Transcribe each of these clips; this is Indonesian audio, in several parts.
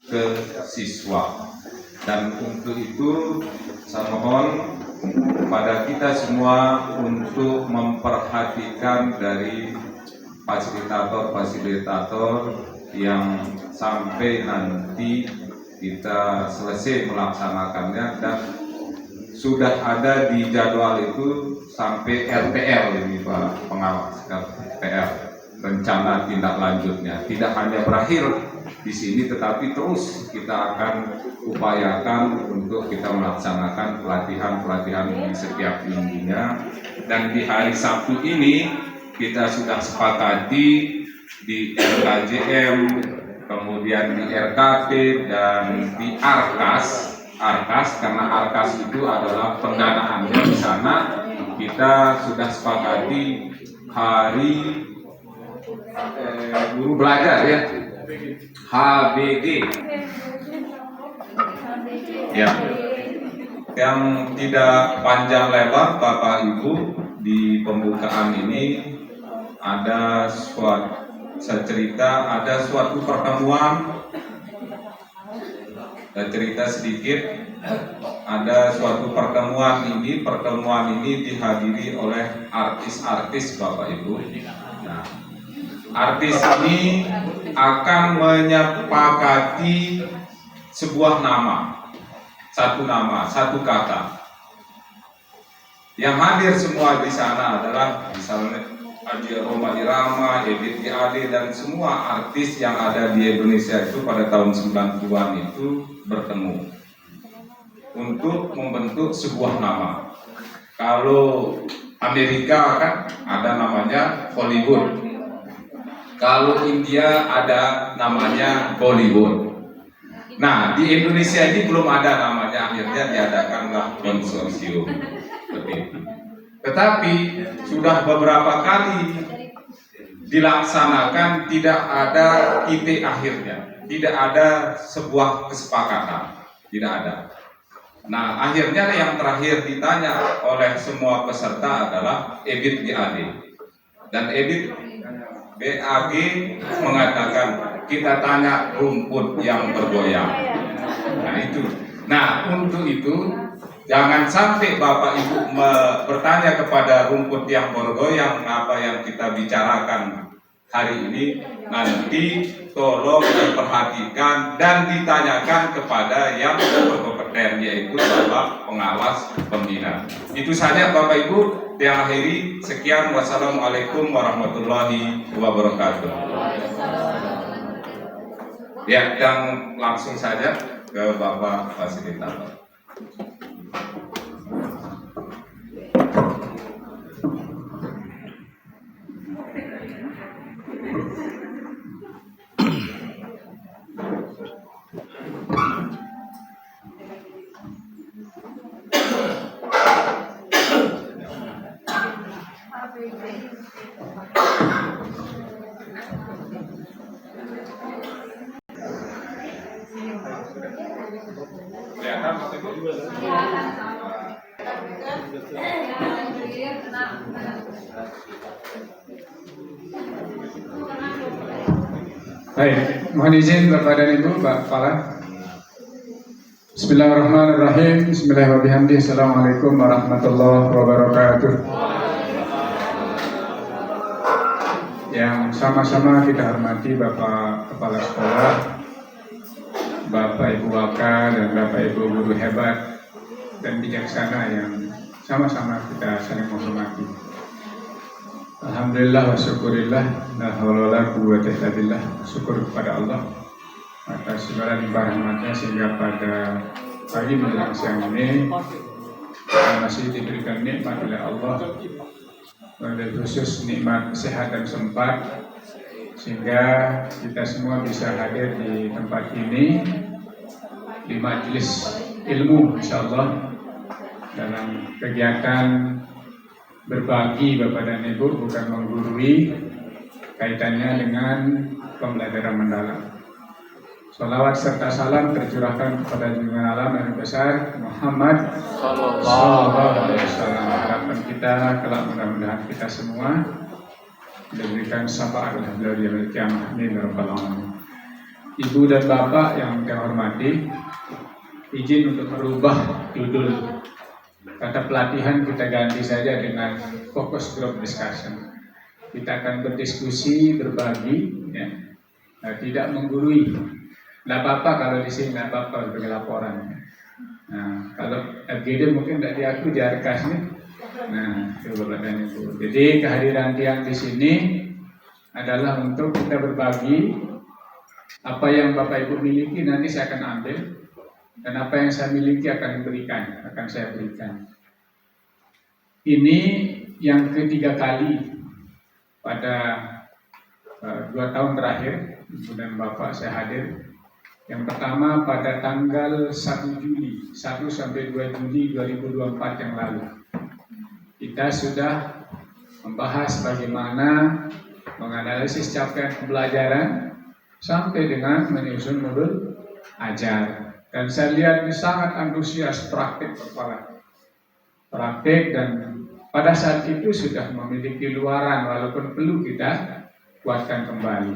ke siswa. Dan untuk itu saya mohon kepada kita semua untuk memperhatikan dari fasilitator-fasilitator yang sampai nanti kita selesai melaksanakannya, dan sudah ada di jadwal itu sampai RTL ini Pak Pengawas, RTL, rencana tindak lanjutnya. Tidak hanya berakhir di sini, tetapi terus kita akan upayakan untuk kita melaksanakan pelatihan-pelatihan di setiap minggunya. Dan di hari Sabtu ini kita sudah sepakati di RKJM, kemudian di RKT dan di Arkas, karena Arkas itu adalah pendanaannya di sana. Kita sudah sepakati hari guru belajar ya, HBG ya, yang tidak panjang lebar Bapak Ibu. Di pembukaan ini ada ada suatu pertemuan. Saya cerita sedikit, ada suatu pertemuan ini dihadiri oleh artis-artis Bapak Ibu. Nah, artis ini akan menyepakati sebuah nama, satu kata. Yang hadir semua di sana adalah misalnya Haji Roma Irama, Ebit Ade, dan semua artis yang ada di Indonesia itu pada tahun 90-an itu bertemu untuk membentuk sebuah nama. Kalau Amerika kan ada namanya Hollywood, kalau India ada namanya Bollywood. Nah, di Indonesia ini belum ada namanya, akhirnya diadakanlah konsorsium. Tetapi sudah beberapa kali dilaksanakan, tidak ada titik akhirnya, tidak ada sebuah kesepakatan, tidak ada. Nah, akhirnya yang terakhir ditanya oleh semua peserta adalah Ebit BAG, dan Ebit BAG mengatakan kita tanya rumput yang bergoyang. Nah itu. Nah untuk itu jangan sampai Bapak Ibu bertanya kepada rumput yang bergoyang apa yang kita bicarakan hari ini. Nanti tolong diperhatikan dan ditanyakan kepada yang berkompeten, yaitu Bapak Pengawas Pembina. Itu saja Bapak Ibu, yang akhiri. Sekian, wassalamualaikum warahmatullahi wabarakatuh. Ya, dan langsung saja ke Bapak Fasilitator. Baik, mohon izin Bapak dan Ibu, Pak Kepala. Bismillahirrahmanirrahim. Bismillahirrahmanirrahim. Assalamualaikum warahmatullahi wabarakatuh. Yang sama-sama kita hormati Bapak Kepala Sekolah, Bapak Ibu Waka, dan Bapak Ibu guru hebat dan bijaksana yang sama-sama kita saling menghormati. Alhamdulillah wa syukurillah, la haula wala quwwata illa billah. Syukur kepada Allah atas segala limpah rahmatnya sehingga pada pagi menjelang siang ini kita masih diberikan nikmat oleh Allah, oleh khusus nikmat sehat dan sempat, sehingga kita semua bisa hadir di tempat ini di majelis ilmu insyaallah dalam kegiatan berbagi Bapak dan Ibu, bukan menggurui, kaitannya dengan pembelajaran mendalam. Salawat serta salam tercurahkan kepada junjungan alam yang besar Muhammad Sallallahu Alaihi Wasallam. Harapan kita kelak mudah-mudahan kita semua diberikan syafaat oleh beliau di yaumil qiyamah. Amin ya rabbal alamin. Ibu dan Bapak yang saya hormati, izin untuk merubah judul kata pelatihan, kita ganti saja dengan focus group discussion. Kita akan berdiskusi, berbagi, ya. Nah, tidak menggurui. Nggak apa-apa kalau di sini, nggak apa-apa sebagai laporan. Nah, kalau FGD mungkin nggak diakui di Arkas nih. Nah, itu Bapak dan Ibu. Jadi kehadiran tiang di sini adalah untuk kita berbagi apa yang Bapak Ibu miliki, nanti saya akan ambil, dan apa yang saya miliki akan saya berikan. Ini yang ketiga kali pada 2 tahun terakhir, Ibu dan Bapak saya hadir. Yang pertama pada tanggal 1 sampai 2 Juli 2024 yang lalu. Kita sudah membahas bagaimana menganalisis capaian pembelajaran sampai dengan menyusun modul ajar. Dan saya lihat ini sangat antusias praktik kepala. Praktik, dan pada saat itu sudah memiliki luaran walaupun perlu kita kuatkan kembali.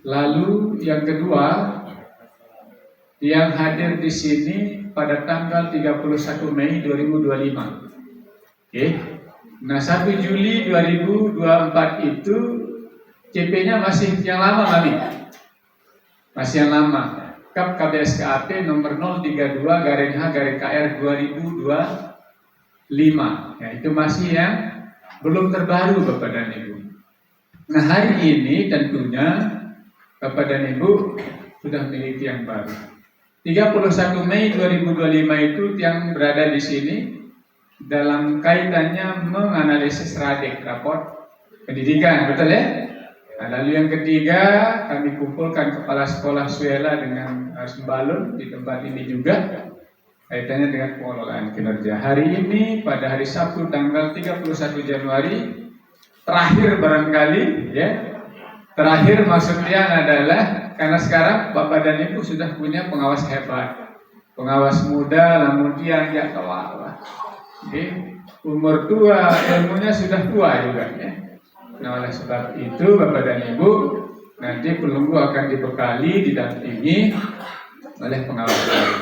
Lalu yang kedua, yang hadir di sini pada tanggal 31 Mei 2025. Oke. Nah, 1 Juli 2024 itu CP-nya masih yang lama, Mami. Masih yang lama. KAP KBSKAP nomor 032/H/KR 2025. Ya, itu masih yang belum terbaru, Bapak dan Ibu. Nah, hari ini tentunya Bapak dan Ibu sudah memiliki yang baru. 31 Mei 2025 itu yang berada di sini dalam kaitannya menganalisis RADEK, raport pendidikan, betul ya? Nah, lalu yang ketiga, kami kumpulkan kepala sekolah Suela dengan Sembalun di tempat ini juga, kaitannya dengan pengelolaan kinerja. Hari ini pada hari Sabtu tanggal 31 Januari, terakhir barangkali, ya. Terakhir maksudnya adalah karena sekarang Bapak dan Ibu sudah punya pengawas hebat, pengawas muda, namun dia tidak tua. Umur tua, ilmunya sudah tua juga, ya. Nah, oleh sebab itu Bapak dan Ibu nanti pelunggu akan dibekali, didampingi oleh pengawas baru.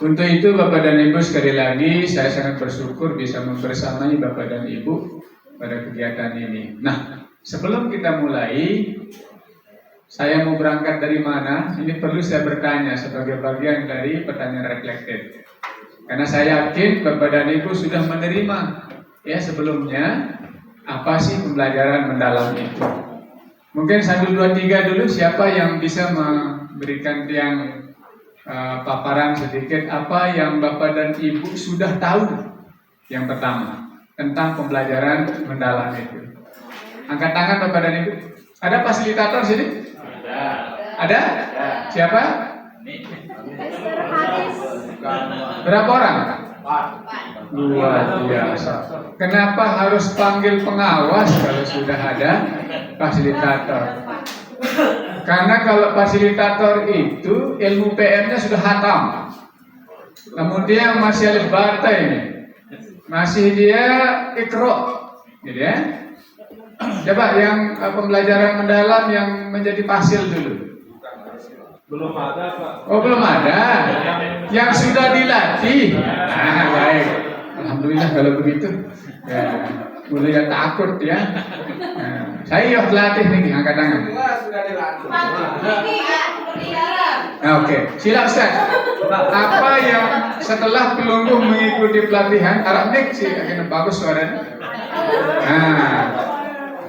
Untuk itu Bapak dan Ibu sekali lagi saya sangat bersyukur bisa membersamai Bapak dan Ibu pada kegiatan ini. Nah, sebelum kita mulai, saya mau berangkat dari mana? Ini perlu saya bertanya sebagai bagian dari pertanyaan reflektif. Karena saya yakin Bapak dan Ibu sudah menerima ya sebelumnya apa sih pembelajaran mendalam itu. Mungkin 1, 2, 3 dulu, siapa yang bisa memberikan tiang paparan sedikit apa yang Bapak dan Ibu sudah tahu yang pertama tentang pembelajaran mendalam itu. Angkat tangan Bapak dan Ibu. Ada fasilitator sini? Ada? Siapa? Berapa orang? Luar biasa. Kenapa harus panggil pengawas kalau sudah ada fasilitator? Karena kalau fasilitator itu ilmu PM-nya sudah hatam. Kemudian masih alif bata ini. Masih dia ikro. Gitu ya. Coba yang pembelajaran mendalam yang menjadi fasil dulu. Belum ada, Pak. Oh, belum ada. Yang sudah dilatih. Nah, baik. Alhamdulillah kalau begitu. Ya, mulai ya takut ya. Nah, saya yuk latih nih, angkat tangan. Sudah dilatih. Nah, oke, silakan Ustaz. Apa yang setelah pelunggu mengikuti pelatihan, harap nih sih, akhirnya bagus suaranya. Nah,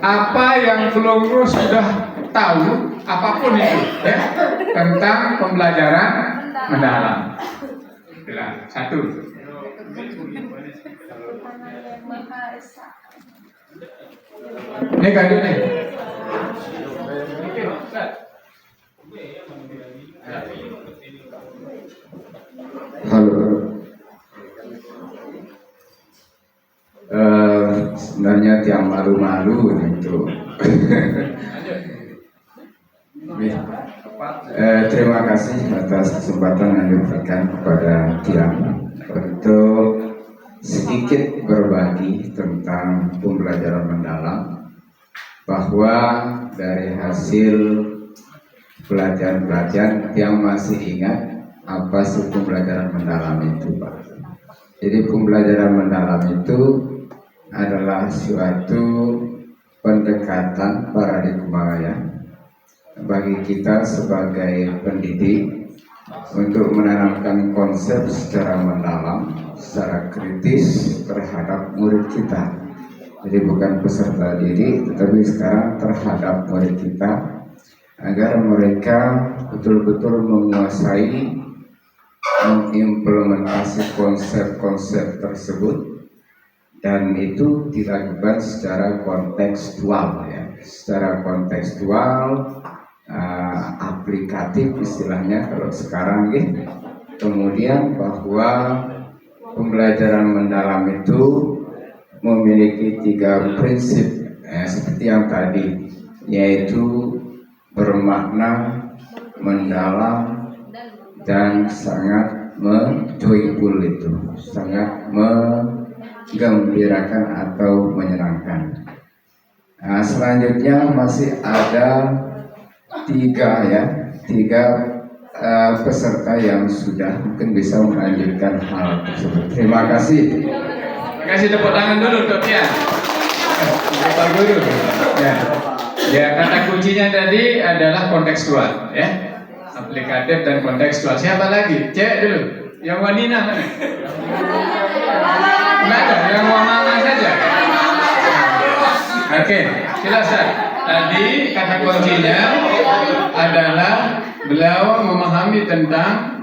apa yang pelunggu sudah tahu, apapun itu, ya, tentang pembelajaran mendalam. Satu. Ini kado nih. Halo. Sebenarnya tiang malu-malu itu. Terima kasih atas kesempatan yang diberikan kepada tiang untuk sedikit berbagi tentang pembelajaran mendalam, bahwa dari hasil pelajaran-pelajaran yang masih ingat apa sih pembelajaran mendalam itu, Pak. Jadi pembelajaran mendalam itu adalah suatu pendekatan paradigma ya bagi kita sebagai pendidik untuk menanamkan konsep secara mendalam, secara kritis terhadap murid kita. Jadi bukan peserta didik, tetapi sekarang terhadap murid kita, agar mereka betul-betul menguasai, mengimplementasi konsep-konsep tersebut, dan itu dilakukan secara kontekstual ya, secara kontekstual, aplikatif istilahnya kalau sekarang gitu. Kemudian bahwa pembelajaran mendalam itu memiliki 3 prinsip seperti yang tadi, yaitu bermakna, mendalam, dan sangat menjoyful, itu sangat menggembirakan atau menyenangkan. Nah, selanjutnya masih ada 3 peserta yang sudah mungkin bisa melanjutkan hal tersebut. Terima kasih. Kasih tepuk tangan dulu untuk dia. Pak Guru. Ya, kata kuncinya tadi adalah kontekstual, ya. Aplikatif dan kontekstual. Siapa lagi? Cek dulu. Yang wanita mana? Enggak ada, yang mama saja. Oke, silakan. Tadi kata kuncinya adalah beliau memahami tentang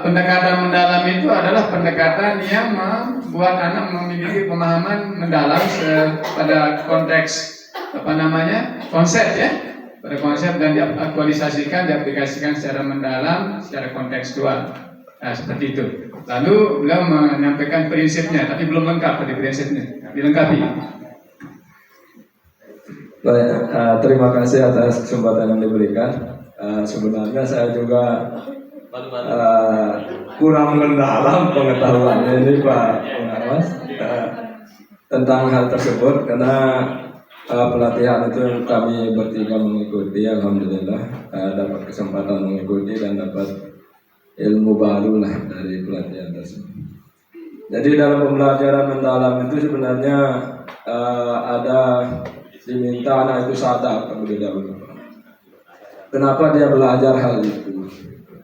pendekatan mendalam itu adalah pendekatan yang membuat anak memiliki pemahaman mendalam pada konteks konsep ya, pada konsep, dan diaktualisasikan, diaplikasikan secara mendalam, secara kontekstual. Nah, seperti itu. Lalu beliau menyampaikan prinsipnya, tapi belum lengkap tadi prinsipnya, dilengkapi. Baik, terima kasih atas kesempatan yang diberikan. Sebenarnya saya juga kurang mendalam pengetahuannya ini Pak Pengawas tentang hal tersebut, karena pelatihan itu kami bertiga mengikuti, alhamdulillah dapat kesempatan mengikuti dan dapat ilmu baru lah dari pelatihan tersebut. Jadi dalam pembelajaran mendalam itu sebenarnya ada diminta anak itu sadar terlebih dahulu. Kenapa dia belajar hal itu?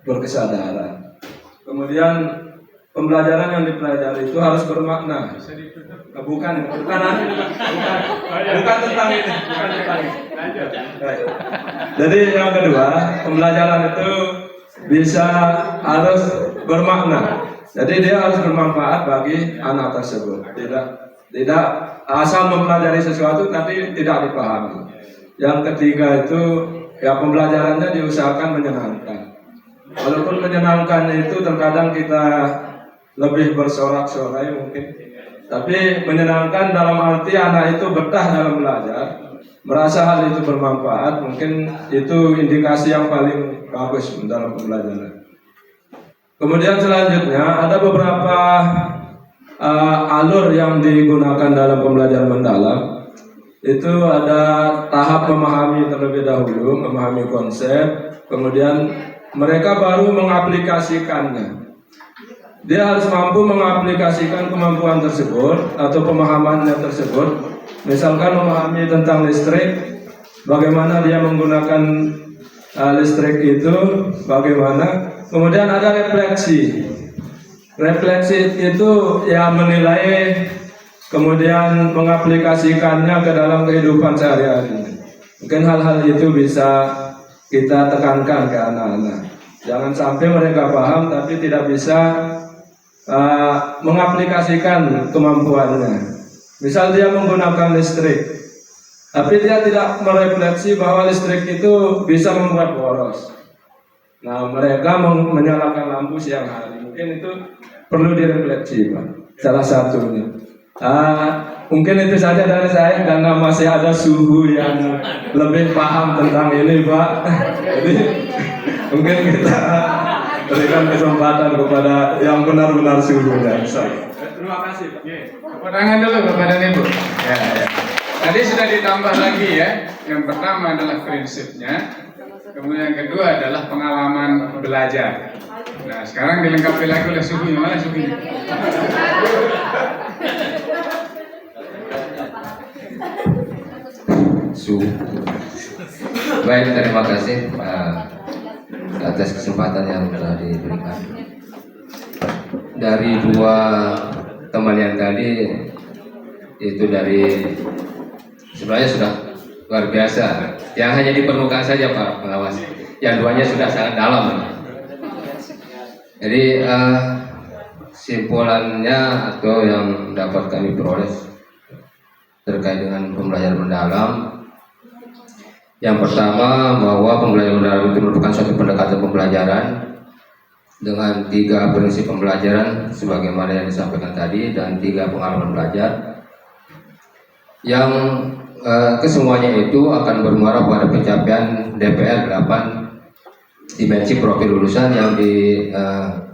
Berkesadaran. Kemudian pembelajaran yang dipelajari itu harus bermakna. Bukan tentang ini, bukan tentang ini. Jadi yang kedua, pembelajaran itu harus bermakna. Jadi dia harus bermanfaat bagi anak tersebut. Tidak asal mempelajari sesuatu tapi tidak dipahami. Yang ketiga itu ya pembelajarannya diusahakan menyenangkan. Walaupun menyenangkan itu terkadang kita lebih bersorak-sorai mungkin, tapi menyenangkan dalam arti anak itu betah dalam belajar, merasa hal itu bermanfaat, mungkin itu indikasi yang paling bagus dalam pembelajaran. Kemudian selanjutnya ada beberapa alur yang digunakan dalam pembelajaran mendalam. Itu ada tahap memahami terlebih dahulu, memahami konsep, kemudian mereka baru mengaplikasikannya. Dia harus mampu mengaplikasikan kemampuan tersebut atau pemahamannya tersebut. Misalkan memahami tentang listrik, bagaimana dia menggunakan listrik itu, bagaimana. Kemudian ada refleksi. Refleksi itu ya menilai, kemudian mengaplikasikannya ke dalam kehidupan sehari-hari. Mungkin hal-hal itu bisa kita tekankan ke anak-anak. Jangan sampai mereka paham tapi tidak bisa mengaplikasikan kemampuannya. Misal dia menggunakan listrik, tapi dia tidak merefleksi bahwa listrik itu bisa membuat boros. Nah, mereka menyalakan lampu siang hari. Mungkin itu perlu direfleksi, Pak. Salah satunya. Mungkin itu saja dari saya, karena masih ada suhu yang lebih paham tentang ini, Pak. Jadi mungkin kita berikan kesempatan kepada yang benar-benar suhunya. Terima kasih, Pak. Tepuk tangan dulu kepada Ibu. Ya. Tadi sudah ditambah lagi ya. Yang pertama adalah prinsipnya. Kemudian yang kedua adalah pengalaman belajar. Nah, sekarang dilengkapi lagi oleh sukunya. Mana sukunya? Baik, terima kasih atas kesempatan yang telah diberikan. Dari dua teman yang tadi itu sebenarnya sudah luar biasa. Yang hanya di permukaan saja Pak Pengawas. Yang duanya sudah sangat dalam. Jadi simpulannya atau yang dapat kami peroleh terkait dengan pembelajaran mendalam. Yang pertama, bahwa pembelajaran mendalam itu merupakan suatu pendekatan pembelajaran dengan 3 prinsip pembelajaran sebagaimana yang disampaikan tadi dan 3 pengalaman belajar yang kesemuanya itu akan bermuara pada pencapaian DPR 8 dimensi profil lulusan yang dicapai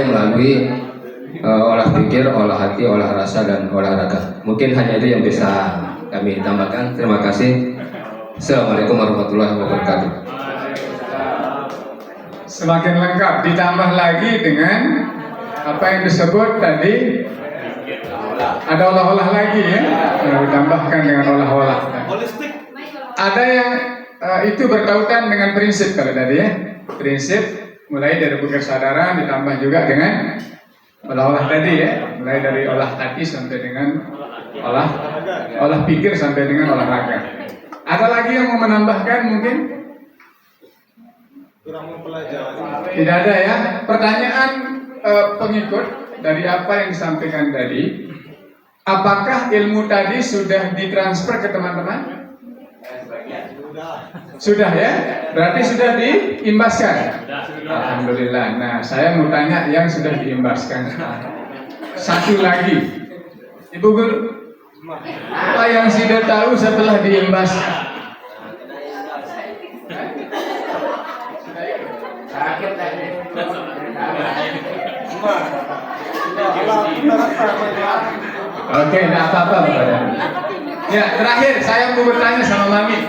melalui olah pikir, olah hati, olah rasa, dan olahraga. Mungkin hanya itu yang bisa kami tambahkan. Terima kasih. Assalamualaikum warahmatullahi wabarakatuh. Semakin lengkap, ditambah lagi dengan apa yang disebut tadi, ada olah-olah lagi ya, ditambahkan dengan olah-olah. Ada yang itu berkaitan dengan prinsip kalau tadi ya, prinsip mulai dari bukir kesadaran ditambah juga dengan olah-olah tadi ya, mulai dari olah hati sampai dengan olah pikir sampai dengan olahraga. Ada lagi yang mau menambahkan mungkin? Tidak ada ya. Pertanyaan pengikut dari apa yang disampaikan tadi, apakah ilmu tadi sudah ditransfer ke teman-teman? Sudah ya? Berarti sudah diimbaskan? Alhamdulillah. Nah, saya mau tanya yang sudah diimbaskan. Satu lagi, Ibu Guru, apa yang sudah tahu setelah diimbaskan? Oke, tidak apa-apa. Ya, terakhir saya mau bertanya sama Mami.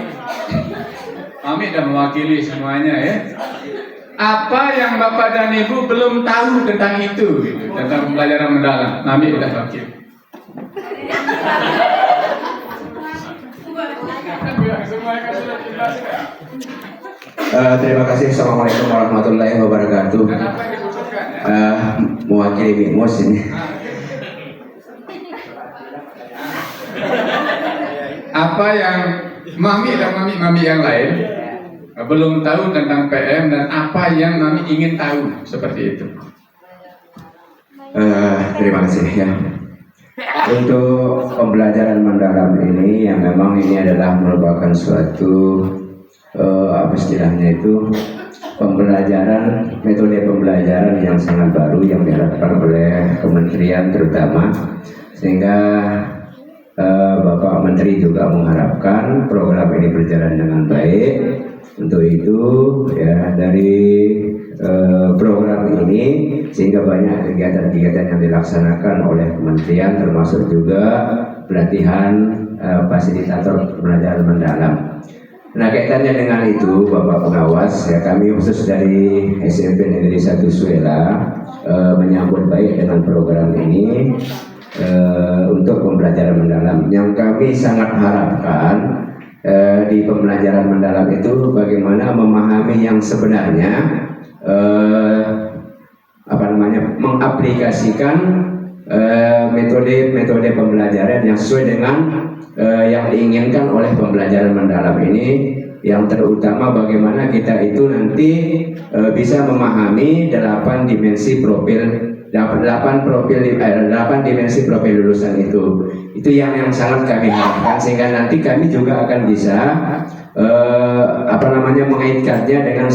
Mami sudah mewakili semuanya ya. Apa yang Bapak dan Ibu belum tahu tentang itu, gitu, tentang pembelajaran mendalam? Mami sudah wakil. Terima kasih. Assalamualaikum warahmatullahi wabarakatuh. Mewakili Mimus ini. Apa yang Mami dan Mami yang lain belum tahu tentang PM dan apa yang Mami ingin tahu seperti itu? Terima kasih ya. Untuk pembelajaran mendalam ini yang memang ini adalah merupakan suatu apa istilahnya itu pembelajaran, metode pembelajaran yang sangat baru yang dilakukan oleh kementerian terutama, sehingga Bapak Menteri juga mengharapkan program ini berjalan dengan baik. Untuk itu ya dari program ini sehingga banyak kegiatan-kegiatan yang dilaksanakan oleh kementerian, termasuk juga pelatihan fasilitator pembelajaran mendalam. Nah, kaitannya dengan itu Bapak Pengawas, ya kami khusus dari SMP Negeri 1 Suela menyambut baik dengan program ini untuk pembelajaran mendalam. Yang kami sangat harapkan di pembelajaran mendalam itu bagaimana memahami yang sebenarnya, mengaplikasikan metode pembelajaran yang sesuai dengan yang diinginkan oleh pembelajaran mendalam ini, yang terutama bagaimana kita itu nanti bisa memahami 8 dimensi profil 8 dimensi profil lulusan itu yang sangat kami harapkan, sehingga nanti kami juga akan bisa mengaitkannya dengan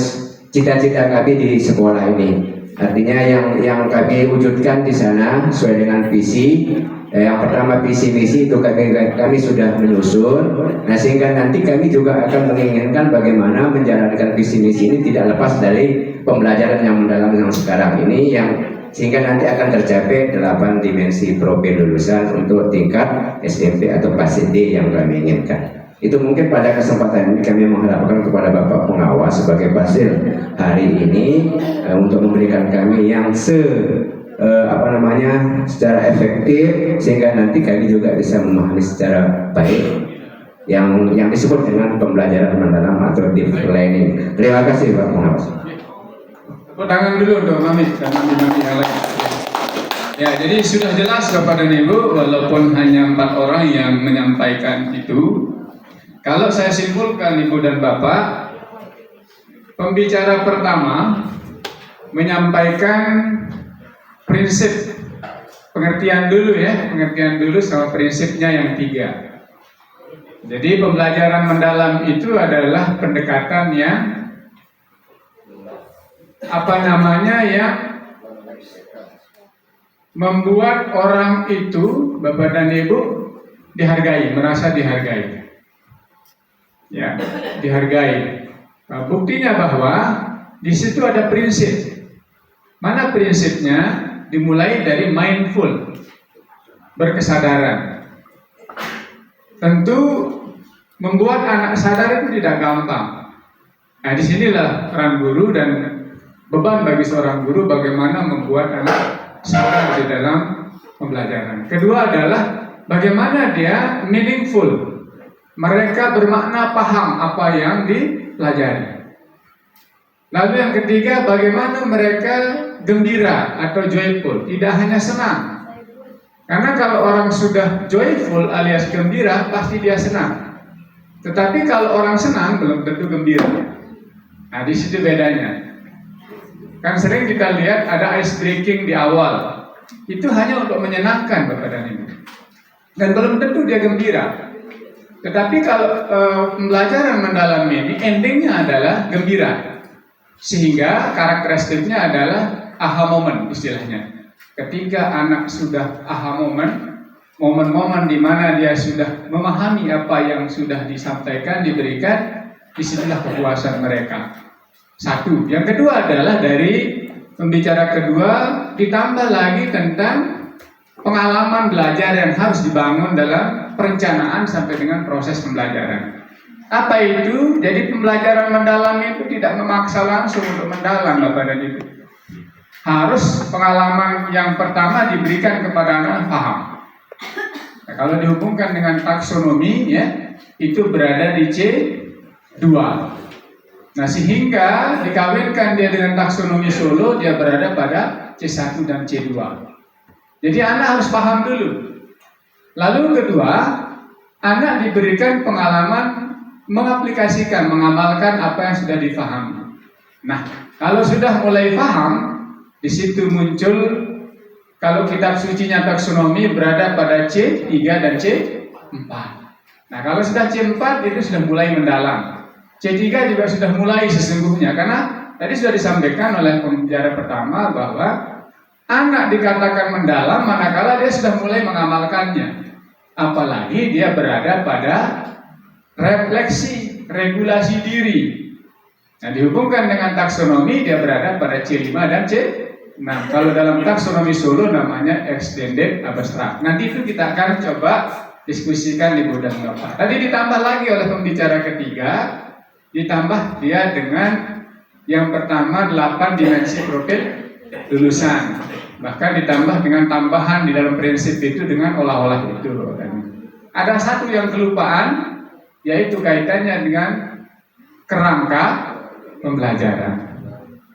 cita-cita kami di sekolah ini. Artinya yang kami wujudkan di sana sesuai dengan visi. Yang pertama visi misi itu kami sudah menyusun. Nah, sehingga nanti kami juga akan menginginkan bagaimana menjalankan visi misi ini tidak lepas dari pembelajaran yang mendalam yang sekarang ini, yang sehingga nanti akan tercapai 8 dimensi profil lulusan untuk tingkat SMP atau kelas D yang kami inginkan. Itu mungkin pada kesempatan ini kami mengharapkan kepada Bapak Pengawas sebagai Basil hari ini untuk memberikan kami yang secara efektif sehingga nanti kami juga bisa memahami secara baik yang disebut dengan pembelajaran mendalam atau deep learning. Terima kasih Pak Pengawas. Tepuk tangan dulu untuk Mami dan Mami yang lain. Ya, jadi sudah jelas kepada Ibu, walaupun hanya 4 orang yang menyampaikan itu. Kalau saya simpulkan Ibu dan Bapak, pembicara pertama menyampaikan prinsip pengertian dulu sama prinsipnya yang 3. Jadi pembelajaran mendalam itu adalah pendekatan yang yang membuat orang itu, Bapak dan Ibu, dihargai, merasa dihargai. Ya, dihargai. Nah, buktinya bahwa di situ ada prinsip. Mana prinsipnya? Dimulai dari mindful, berkesadaran. Tentu membuat anak sadar itu tidak gampang. Nah, disinilah peran guru dan beban bagi seorang guru bagaimana membuat anak sadar di dalam pembelajaran. Kedua adalah bagaimana dia meaningful. Mereka bermakna paham apa yang dipelajari. Lalu yang ketiga, bagaimana mereka gembira atau joyful, tidak hanya senang. Karena kalau orang sudah joyful alias gembira, pasti dia senang. Tetapi kalau orang senang, belum tentu gembira. Nah, di situ bedanya. Kan sering kita lihat ada ice breaking di awal. Itu hanya untuk menyenangkan Bapak dan Ibu. Dan belum tentu dia gembira. Tetapi kalau pembelajaran mendalam ini endingnya adalah gembira, sehingga karakteristiknya adalah aha moment istilahnya. Ketika anak sudah aha moment, momen-momen di mana dia sudah memahami apa yang sudah disampaikan, diberikan, disitulah kepuasan mereka. Satu. Yang kedua adalah dari pembicara kedua ditambah lagi tentang pengalaman belajar yang harus dibangun dalam perencanaan sampai dengan proses pembelajaran. Apa itu? Jadi pembelajaran mendalam itu tidak memaksa langsung untuk mendalam, Bapak dan Ibu. Harus pengalaman yang pertama diberikan kepada anak paham. Nah, kalau dihubungkan dengan taksonomi, ya, itu berada di C2. Nah, sehingga dikawinkan dia dengan taksonomi Solo, dia berada pada C1 dan C2. Jadi anak harus paham dulu. Lalu kedua, anak diberikan pengalaman mengaplikasikan, mengamalkan apa yang sudah difahami. Nah, kalau sudah mulai paham, di situ muncul, kalau kitab sucinya taksonomi berada pada C3 dan C4. Nah, kalau sudah C4 itu sudah mulai mendalam. C3 juga sudah mulai sesungguhnya, karena tadi sudah disampaikan oleh pembicara pertama bahwa anak dikatakan mendalam manakala dia sudah mulai mengamalkannya. Apalagi dia berada pada refleksi, regulasi diri. Nah, dihubungkan dengan taksonomi, dia berada pada C5 dan C6. Kalau dalam taksonomi Solo namanya extended abstract. Nanti itu kita akan coba diskusikan di Budan Bapak. Tadi ditambah lagi oleh pembicara ketiga, ditambah dia dengan yang pertama 8 dimensi profil lulusan. Bahkan ditambah dengan tambahan di dalam prinsip itu dengan olah-olah itu. Ada satu yang kelupaan, yaitu kaitannya dengan kerangka pembelajaran.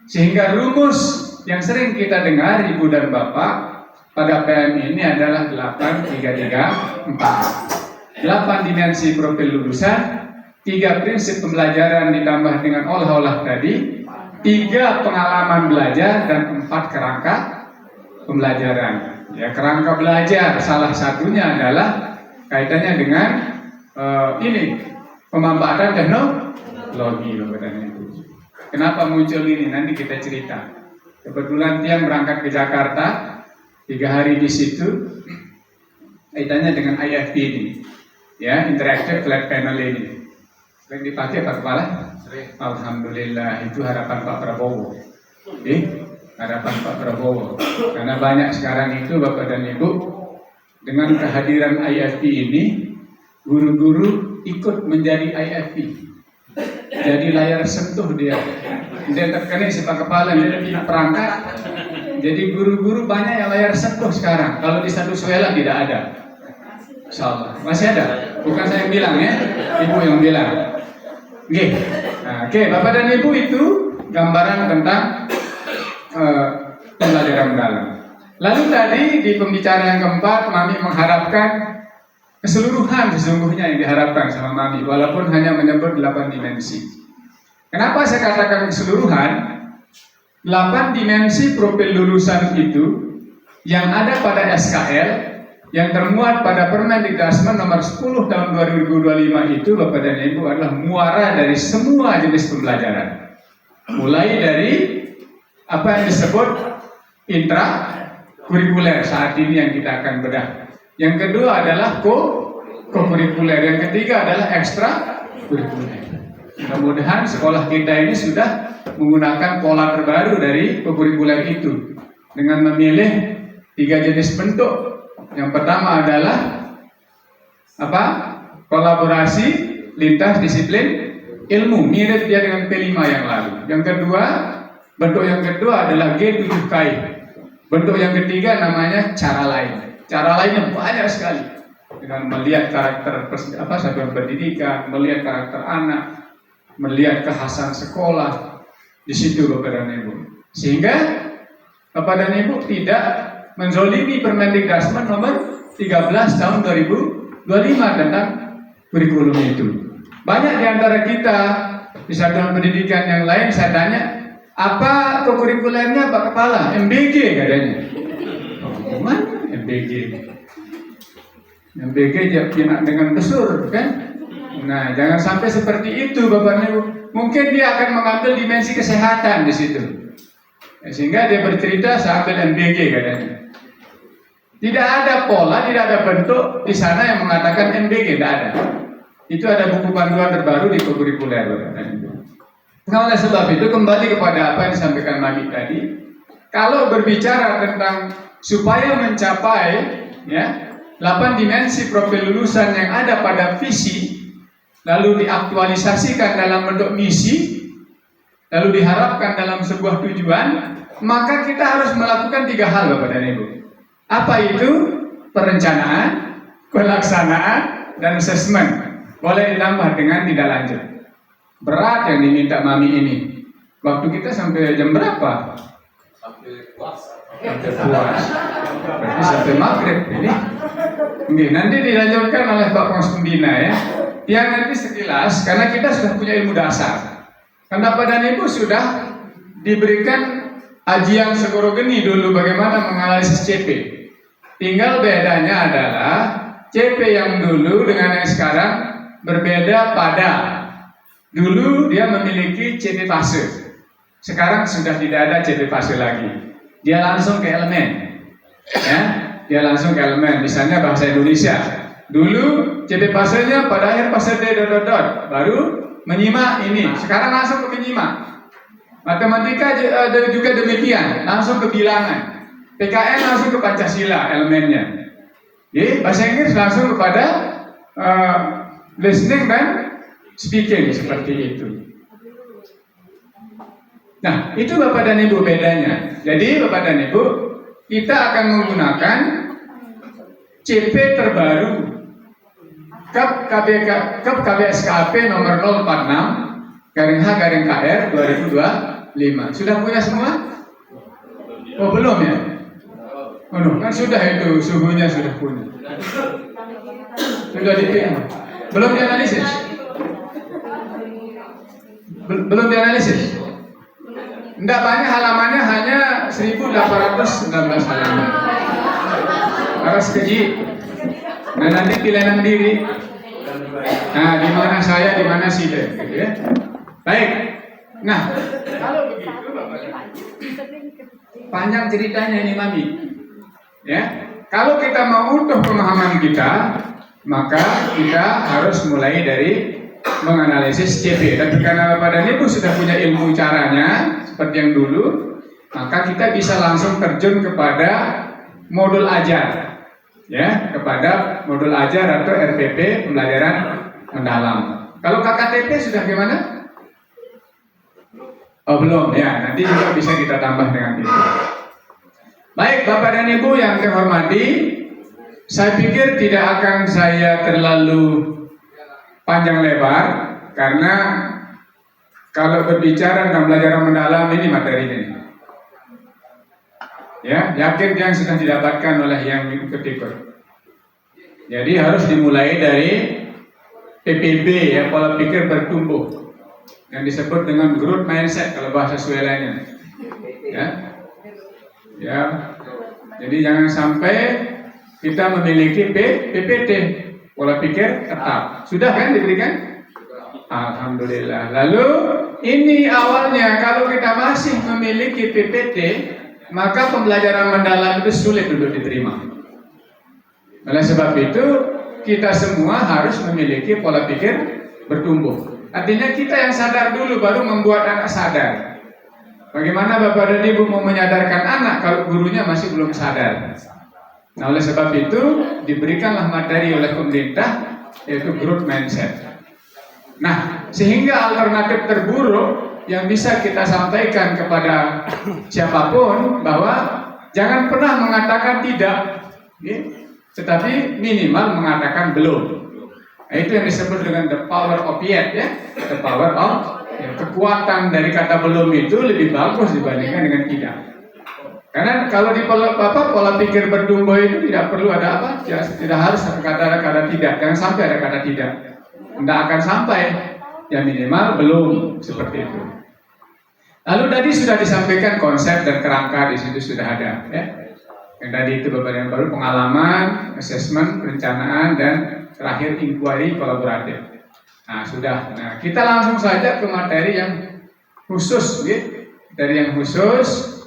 Sehingga rumus yang sering kita dengar Ibu dan Bapak pada PM ini adalah 8-3-3-4. 8 dimensi profil lulusan, 3 prinsip pembelajaran ditambah dengan olah-olah tadi, 3 pengalaman belajar, dan 4 kerangka pembelajaran. Ya, kerangka belajar salah satunya adalah kaitannya dengan pemanfaatan teknologi. Kenapa muncul ini? Nanti kita cerita. Kebetulan Tiang berangkat ke Jakarta 3 hari di situ, kaitannya dengan IFP ini, ya, Interactive Flat Panel ini. Sering dipakai Pak Kepala? Alhamdulillah, itu harapan Pak Prabowo. Harapan Pak Prabowo. Karena banyak sekarang itu Bapak dan Ibu, dengan kehadiran IFP ini, guru-guru ikut menjadi IFP. Jadi layar sentuh dia terkena sepak kepala, dia punya perangkat. Jadi guru-guru banyak yang layar sentuh sekarang. Kalau di satu Suela tidak ada. Insyaallah masih ada. Bukan saya yang bilang ya, ibu yang bilang. Oke, Bapak dan Ibu, itu gambaran tentang pembelajaran mendalam. Lalu tadi di pembicaraan yang keempat, Mami mengharapkan keseluruhan sesungguhnya yang diharapkan sama Mami, walaupun hanya menyebut 8 dimensi. Kenapa saya katakan keseluruhan? 8 dimensi profil lulusan itu yang ada pada SKL, yang termuat pada Permendikbud nomor 10 tahun 2025 itu, Bapak dan Ibu, adalah muara dari semua jenis pembelajaran. Mulai dari apa yang disebut intrakurikuler saat ini yang kita akan bedah. Yang kedua adalah co-kurikuler. Yang ketiga adalah ekstrakurikuler. Mudah-mudahan sekolah kita ini sudah menggunakan pola terbaru dari co-kurikuler itu dengan memilih 3 jenis bentuk. Yang pertama adalah apa? Kolaborasi lintas disiplin ilmu, mirip dia dengan P5 yang lalu. Yang kedua, bentuk yang kedua adalah G7K. Bentuk yang ketiga namanya cara lain. Cara lainnya banyak sekali, dengan melihat karakter satuan pendidikan, melihat karakter anak, melihat kekhasan sekolah. Di situ Bapak dan Ibu. Sehingga Bapak dan Ibu tidak menzolimi Permendikbud nomor 13 tahun 2025 tentang kurikulum itu. Banyak di antara kita di satuan pendidikan yang lain saya tanya, apa kurikulernya Pak Kepala? MBG katanya. Oh, mana MBG? MBG dengan besar kan? Nah, jangan sampai seperti itu Bapak Ibu. Mungkin dia akan mengambil dimensi kesehatan di situ. Sehingga dia bercerita saya ambil MBG katanya. Tidak ada pola, tidak ada bentuk di sana yang mengatakan MBG, tidak ada. Itu ada buku panduan terbaru di kurikuler. Nah, oleh sebab itu kembali kepada apa yang disampaikan Mami tadi. Kalau berbicara tentang supaya mencapai 8 dimensi profil lulusan yang ada pada visi, lalu diaktualisasikan dalam bentuk misi, lalu diharapkan dalam sebuah tujuan, maka kita harus melakukan 3 hal Bapak dan Ibu. Apa itu? Perencanaan, pelaksanaan, dan asesmen. Boleh ditambah dengan tidak lanjut. Berat yang diminta Mami ini. Waktu kita sampai jam berapa? Sampai puasa. Berarti sampai maghrib ini. Nanti dilanjutkan oleh Pak Pembina ya. Yang nanti sekilas, karena kita sudah punya ilmu dasar. Karena Bapak dan Ibu sudah diberikan ajian segoro geni dulu bagaimana menganalisis CP. Tinggal bedanya adalah CP yang dulu dengan yang sekarang berbeda pada dulu dia memiliki CP fase. Sekarang sudah tidak ada CP fase lagi. Dia langsung ke elemen. Ya, dia langsung ke elemen. Misalnya bahasa Indonesia. Dulu CP fasenya pada akhir fase D baru menyimak ini. Sekarang langsung ke menyimak. Matematika juga demikian, langsung ke bilangan. PKN langsung ke Pancasila elemennya. Bahasa Inggris langsung kepada listening dan speaking seperti itu. Nah, itu Bapak dan Ibu bedanya. Jadi Bapak dan Ibu, kita akan menggunakan CP terbaru KBSKP nomor 046/H/KR 2025. Sudah punya semua? Oh, belum ya? Oh, kan sudah itu, suhunya sudah punya. Sudah dipilih. Belum dianalisis? Belum dianalisis? Tidak banyak halamannya, hanya 1819 halaman. Harus keji. Nah, nanti pilihan diri. Nah, di mana saya, di mana Sida, gitu ya. Baik. Nah, kalau begitu panjang ceritanya ini Mami. Ya, kalau kita mau utuh pemahaman kita, maka kita harus mulai dari menganalisis CP. Dan karena Bapak dan Ibu sudah punya ilmu caranya seperti yang dulu, maka kita bisa langsung terjun kepada modul ajar. Ya, kepada modul ajar atau RPP pembelajaran mendalam. Kalau KKTP sudah gimana? Oh belum ya, nanti juga bisa kita tambah dengan itu. Baik Bapak dan Ibu yang saya hormati, saya pikir tidak akan saya terlalu panjang lebar karena kalau berbicara tentang pembelajaran mendalam ini materinya. Ya, yakin yang sudah didapatkan oleh yang ikut-ikut. Jadi harus dimulai dari PPB ya, pola pikir bertumbuh yang disebut dengan growth mindset kalau bahasa Swelanya. Ya, jadi jangan sampai kita memiliki PPT, pola pikir tetap. Sudah kan diberikan? Alhamdulillah. Lalu ini awalnya kalau kita masih memiliki PPT, maka pembelajaran mendalam itu sulit untuk diterima. Oleh sebab itu, kita semua harus memiliki pola pikir bertumbuh. Artinya kita yang sadar dulu baru membuat anak sadar. Bagaimana Bapak dan Ibu mau menyadarkan anak kalau gurunya masih belum sadar? Nah, oleh sebab itu diberikanlah materi oleh pemerintah yaitu growth mindset. Nah, sehingga alternatif terburuk yang bisa kita sampaikan kepada siapapun bahwa jangan pernah mengatakan tidak, tetapi minimal mengatakan belum. Nah, itu yang disebut dengan the power of yet, ya, the power of ya, kekuatan dari kata belum itu lebih bagus dibandingkan dengan tidak. Karena kalau di pola pikir bertumbuh itu tidak perlu ada apa, ya, tidak harus ada kata tidak, jangan sampai ada kata tidak. Tidak akan sampai, ya minimal belum seperti itu. Lalu tadi sudah disampaikan konsep dan kerangka di situ sudah ada, ya. Yang tadi itu Bapak yang baru pengalaman, assessment, perencanaan, dan terakhir inquiry kolaboratif. Nah sudah, nah kita langsung saja ke materi yang khusus, ya. Dari yang khusus.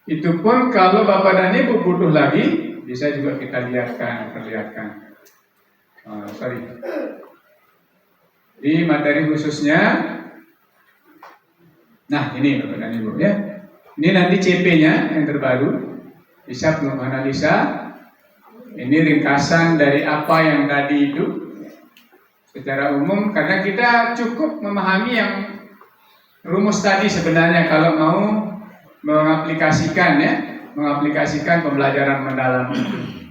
Itu pun kalau Bapak dan Ibu butuh lagi, bisa juga kita perlihatkan. Di materi khususnya, nah ini Bapak dan Ibu ya. Ini nanti CP-nya yang terbaru, bisa menganalisa. Ini ringkasan dari apa yang tadi itu secara umum, karena kita cukup memahami yang rumus tadi sebenarnya kalau mau mengaplikasikan pembelajaran mendalam itu.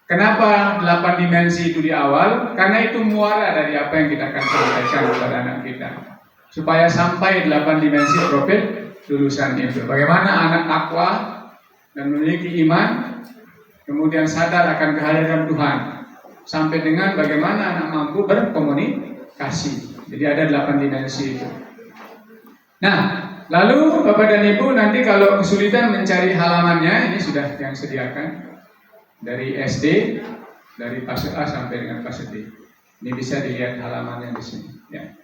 Kenapa 8 dimensi itu di awal? Karena itu muara dari apa yang kita akan sampaikan kepada anak kita. Supaya sampai 8 dimensi profil lulusan itu. Bagaimana anak takwa dan memiliki iman, kemudian sadar akan kehadiran Tuhan. Sampai dengan bagaimana anak mampu berkomunikasi. Jadi ada 8 dimensi itu. Nah, lalu Bapak dan Ibu nanti kalau kesulitan mencari halamannya, ini sudah yang sediakan dari SD, dari fase A sampai dengan fase D. Ini bisa dilihat halamannya di sini. Ya.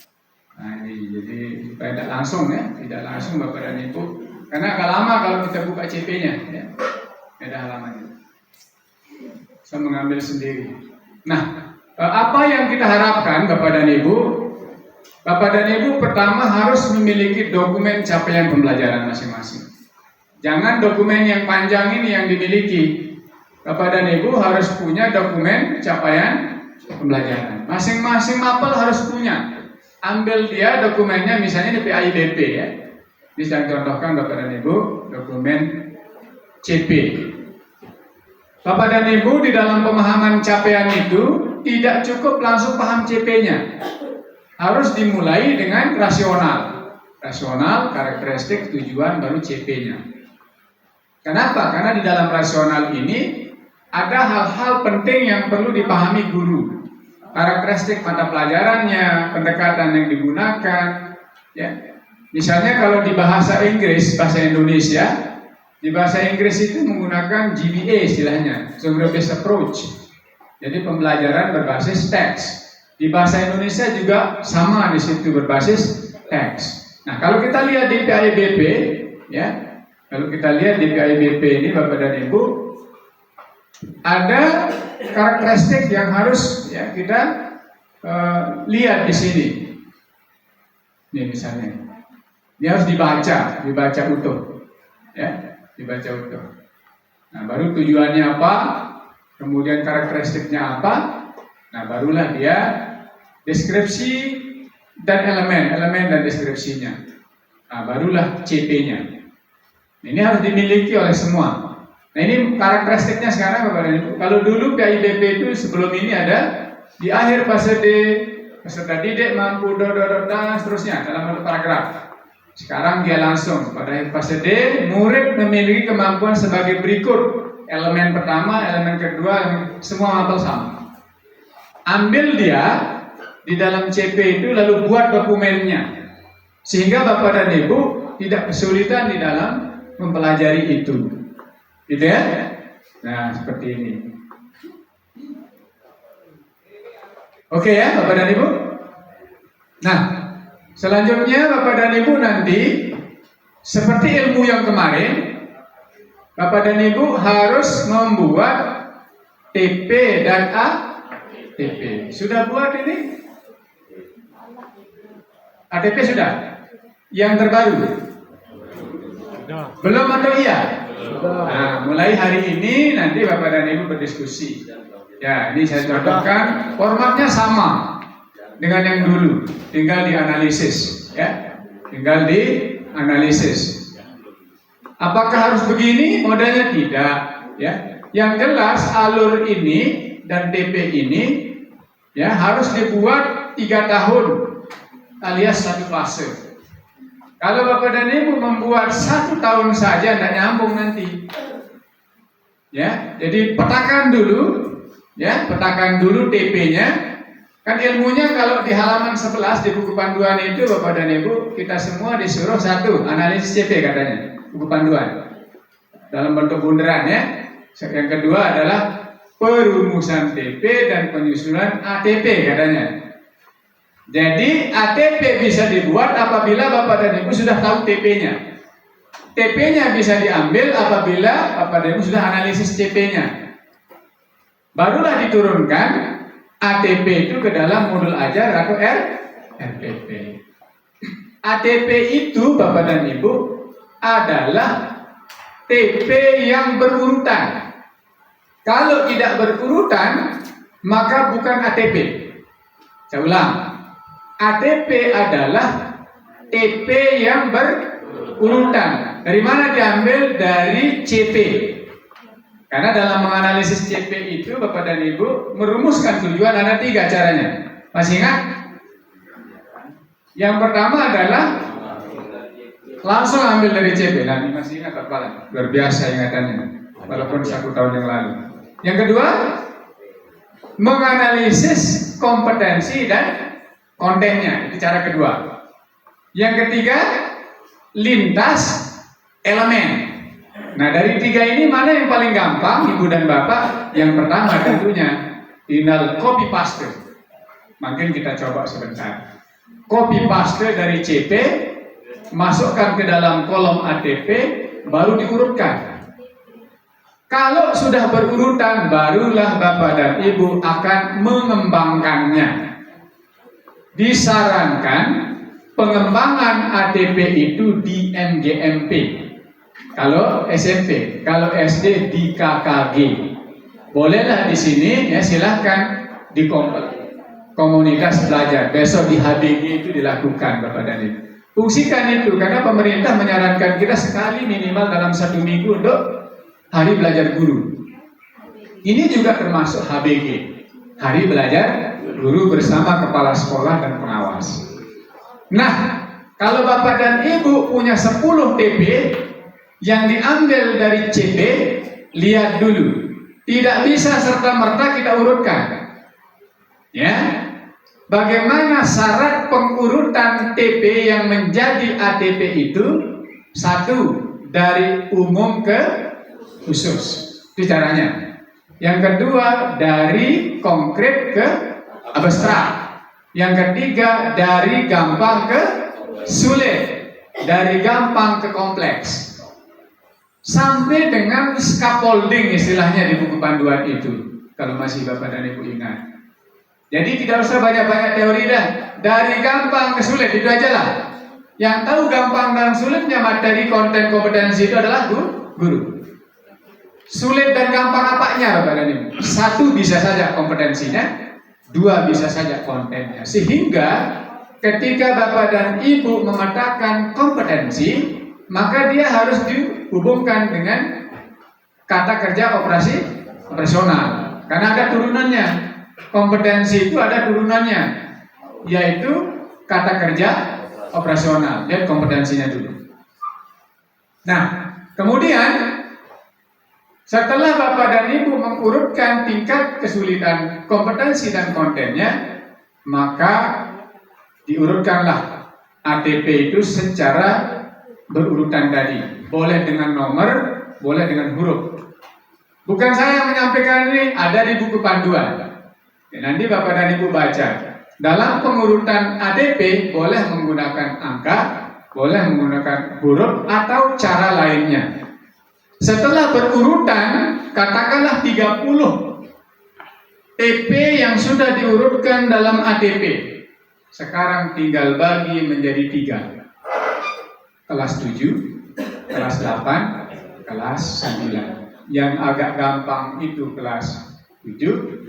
Nah ini jadi supaya tidak langsung Bapak dan Ibu, karena agak lama kalau kita buka CP-nya, ya. Ada halamannya. Saya mengambil sendiri. Nah, apa yang kita harapkan Bapak dan Ibu? Bapak dan Ibu pertama harus memiliki dokumen capaian pembelajaran masing-masing. Jangan dokumen yang panjang ini yang dimiliki. Bapak dan Ibu harus punya dokumen capaian pembelajaran. Masing-masing mapel harus punya. Ambil dia dokumennya misalnya di PAIBP ya. Ini saya contohkan Bapak dan Ibu dokumen CP. Bapak dan Ibu di dalam pemahaman capaian itu tidak cukup langsung paham CP-nya. Harus dimulai dengan rasional, karakteristik, tujuan, baru CP-nya. Kenapa? Karena di dalam rasional ini ada hal-hal penting yang perlu dipahami guru. Karakteristik mata pelajarannya, pendekatan yang digunakan. Ya. Misalnya kalau di bahasa Inggris, bahasa Indonesia, di bahasa Inggris itu menggunakan GBA istilahnya, Geographic Approach. Jadi pembelajaran berbasis teks. Di bahasa Indonesia juga sama di situ berbasis teks. Nah, kalau kita lihat di PAIBP, ya, kalau kita lihat di PAIBP ini Bapak dan Ibu, ada karakteristik yang harus ya kita lihat di sini. Ini misalnya, ini harus dibaca utuh, ya, dibaca utuh. Nah, baru tujuannya apa, kemudian karakteristiknya apa. Nah, barulah dia deskripsi dan elemen dan deskripsinya. Nah, barulah CP-nya. Ini harus dimiliki oleh semua. Nah, ini karakteristiknya sekarang Bapak dan Ibu. Kalau dulu PIDP itu sebelum ini ada di akhir fase D, peserta didik mampu dan seterusnya dalam bentuk paragraf. Sekarang dia langsung pada fase D, murid memiliki kemampuan sebagai berikut. Elemen pertama, elemen kedua, semua hafal sama. Ambil dia di dalam CP itu lalu buat dokumennya. Sehingga Bapak dan Ibu tidak kesulitan di dalam mempelajari itu. Gitu ya? Nah, seperti ini. Oke ya, Bapak dan Ibu? Nah, selanjutnya Bapak dan Ibu nanti seperti ilmu yang kemarin, Bapak dan Ibu harus membuat TP dan ATP. Sudah buat ini? ATP sudah? Yang terbaru? Belum atau iya? Nah, mulai hari ini nanti Bapak dan Ibu berdiskusi. Ya, ini saya contohkan formatnya sama dengan yang dulu, tinggal dianalisis, ya, tinggal dianalisis. Apakah harus begini? Modelnya tidak, ya. Yang jelas alur ini dan TP ini, ya, harus dibuat 3 tahun alias 1 fase. Kalau Bapak dan Ibu membuat 1 tahun saja tidak nyambung nanti, ya. Jadi petakan dulu, ya, petakan dulu TP-nya. Kan ilmunya kalau di halaman 11 di buku panduan itu Bapak dan Ibu kita semua disuruh 1 analisis CP katanya, buku panduan dalam bentuk bunderan, ya. Yang kedua adalah perumusan TP dan penyusunan ATP katanya. Jadi ATP bisa dibuat apabila Bapak dan Ibu sudah tahu TP-nya. TP-nya bisa diambil apabila Bapak dan Ibu sudah analisis CP-nya. Barulah diturunkan ATP itu ke dalam modul ajar atau RPP. ATP itu Bapak dan Ibu adalah TP yang berurutan. Kalau tidak berurutan maka bukan ATP. Saya ulang. ATP adalah TP yang berurutan. Dari mana diambil? Dari CP. Karena dalam menganalisis CP itu Bapak dan Ibu merumuskan tujuan, ada 3 caranya. Masih ingat? Yang pertama adalah langsung ambil dari CP. Nah, ini masih ingat Bapak? Luar biasa ingatannya, walaupun 1 tahun yang lalu. Yang kedua, menganalisis kompetensi dan kontennya. Itu cara kedua. Yang ketiga, lintas elemen. Nah, dari 3 ini mana yang paling gampang Ibu dan Bapak? Yang pertama tentunya tinggal copy paste. Mungkin kita coba sebentar. Copy paste dari CP, masukkan ke dalam kolom ATP, baru diurutkan. Kalau sudah berurutan, barulah Bapak dan Ibu akan mengembangkannya. Disarankan pengembangan ATP itu di MGMP. Kalau SMP, kalau SD di KKG. Bolehlah di sini, ya, silahkan di komunitas belajar. Besok di HBG itu dilakukan Bapak dan Ibu. Fungsikan itu karena pemerintah menyarankan kita sekali minimal dalam 1 minggu untuk hari belajar guru. Ini juga termasuk HBG, hari belajar guru bersama kepala sekolah dan pengawas. Nah, kalau Bapak dan Ibu punya 10 TP yang diambil dari CP, lihat dulu. Tidak bisa serta-merta kita urutkan. Ya. Bagaimana syarat pengurutan TP yang menjadi ATP itu? 1, dari umum ke khusus. Itu caranya. Yang kedua, dari konkret ke abstrak. Yang ketiga, dari gampang ke sulit. Dari gampang ke kompleks. Sampai dengan scaffolding istilahnya di buku panduan itu. Kalau masih Bapak dan Ibu ingat. Jadi tidak usah banyak-banyak teori dah. Dari gampang ke sulit itu aja lah. Yang tahu gampang dan sulitnya materi konten kompetensi itu adalah guru. Sulit dan gampang apanya Bapak dan Ibu? 1 bisa saja kompetensinya. 2 bisa saja kontennya. Sehingga ketika Bapak dan Ibu memetakan kompetensi, maka dia harus dihubungkan dengan kata kerja operasional. Karena ada turunannya. Kompetensi itu ada turunannya, yaitu kata kerja operasional. Lihat kompetensinya dulu. Nah, kemudian setelah Bapak dan Ibu mengurutkan tingkat kesulitan kompetensi dan kontennya, maka diurutkanlah ATP itu secara berurutan tadi. Boleh dengan nomor, boleh dengan huruf. Bukan saya yang menyampaikan ini, ada di buku panduan. Nanti Bapak dan Ibu baca. Dalam pengurutan ATP boleh menggunakan angka, boleh menggunakan huruf atau cara lainnya. Setelah berurutan, katakanlah 30 TP yang sudah diurutkan dalam ATP. Sekarang tinggal bagi menjadi 3. Kelas 7, kelas 8, kelas 9. Yang agak gampang itu kelas 7,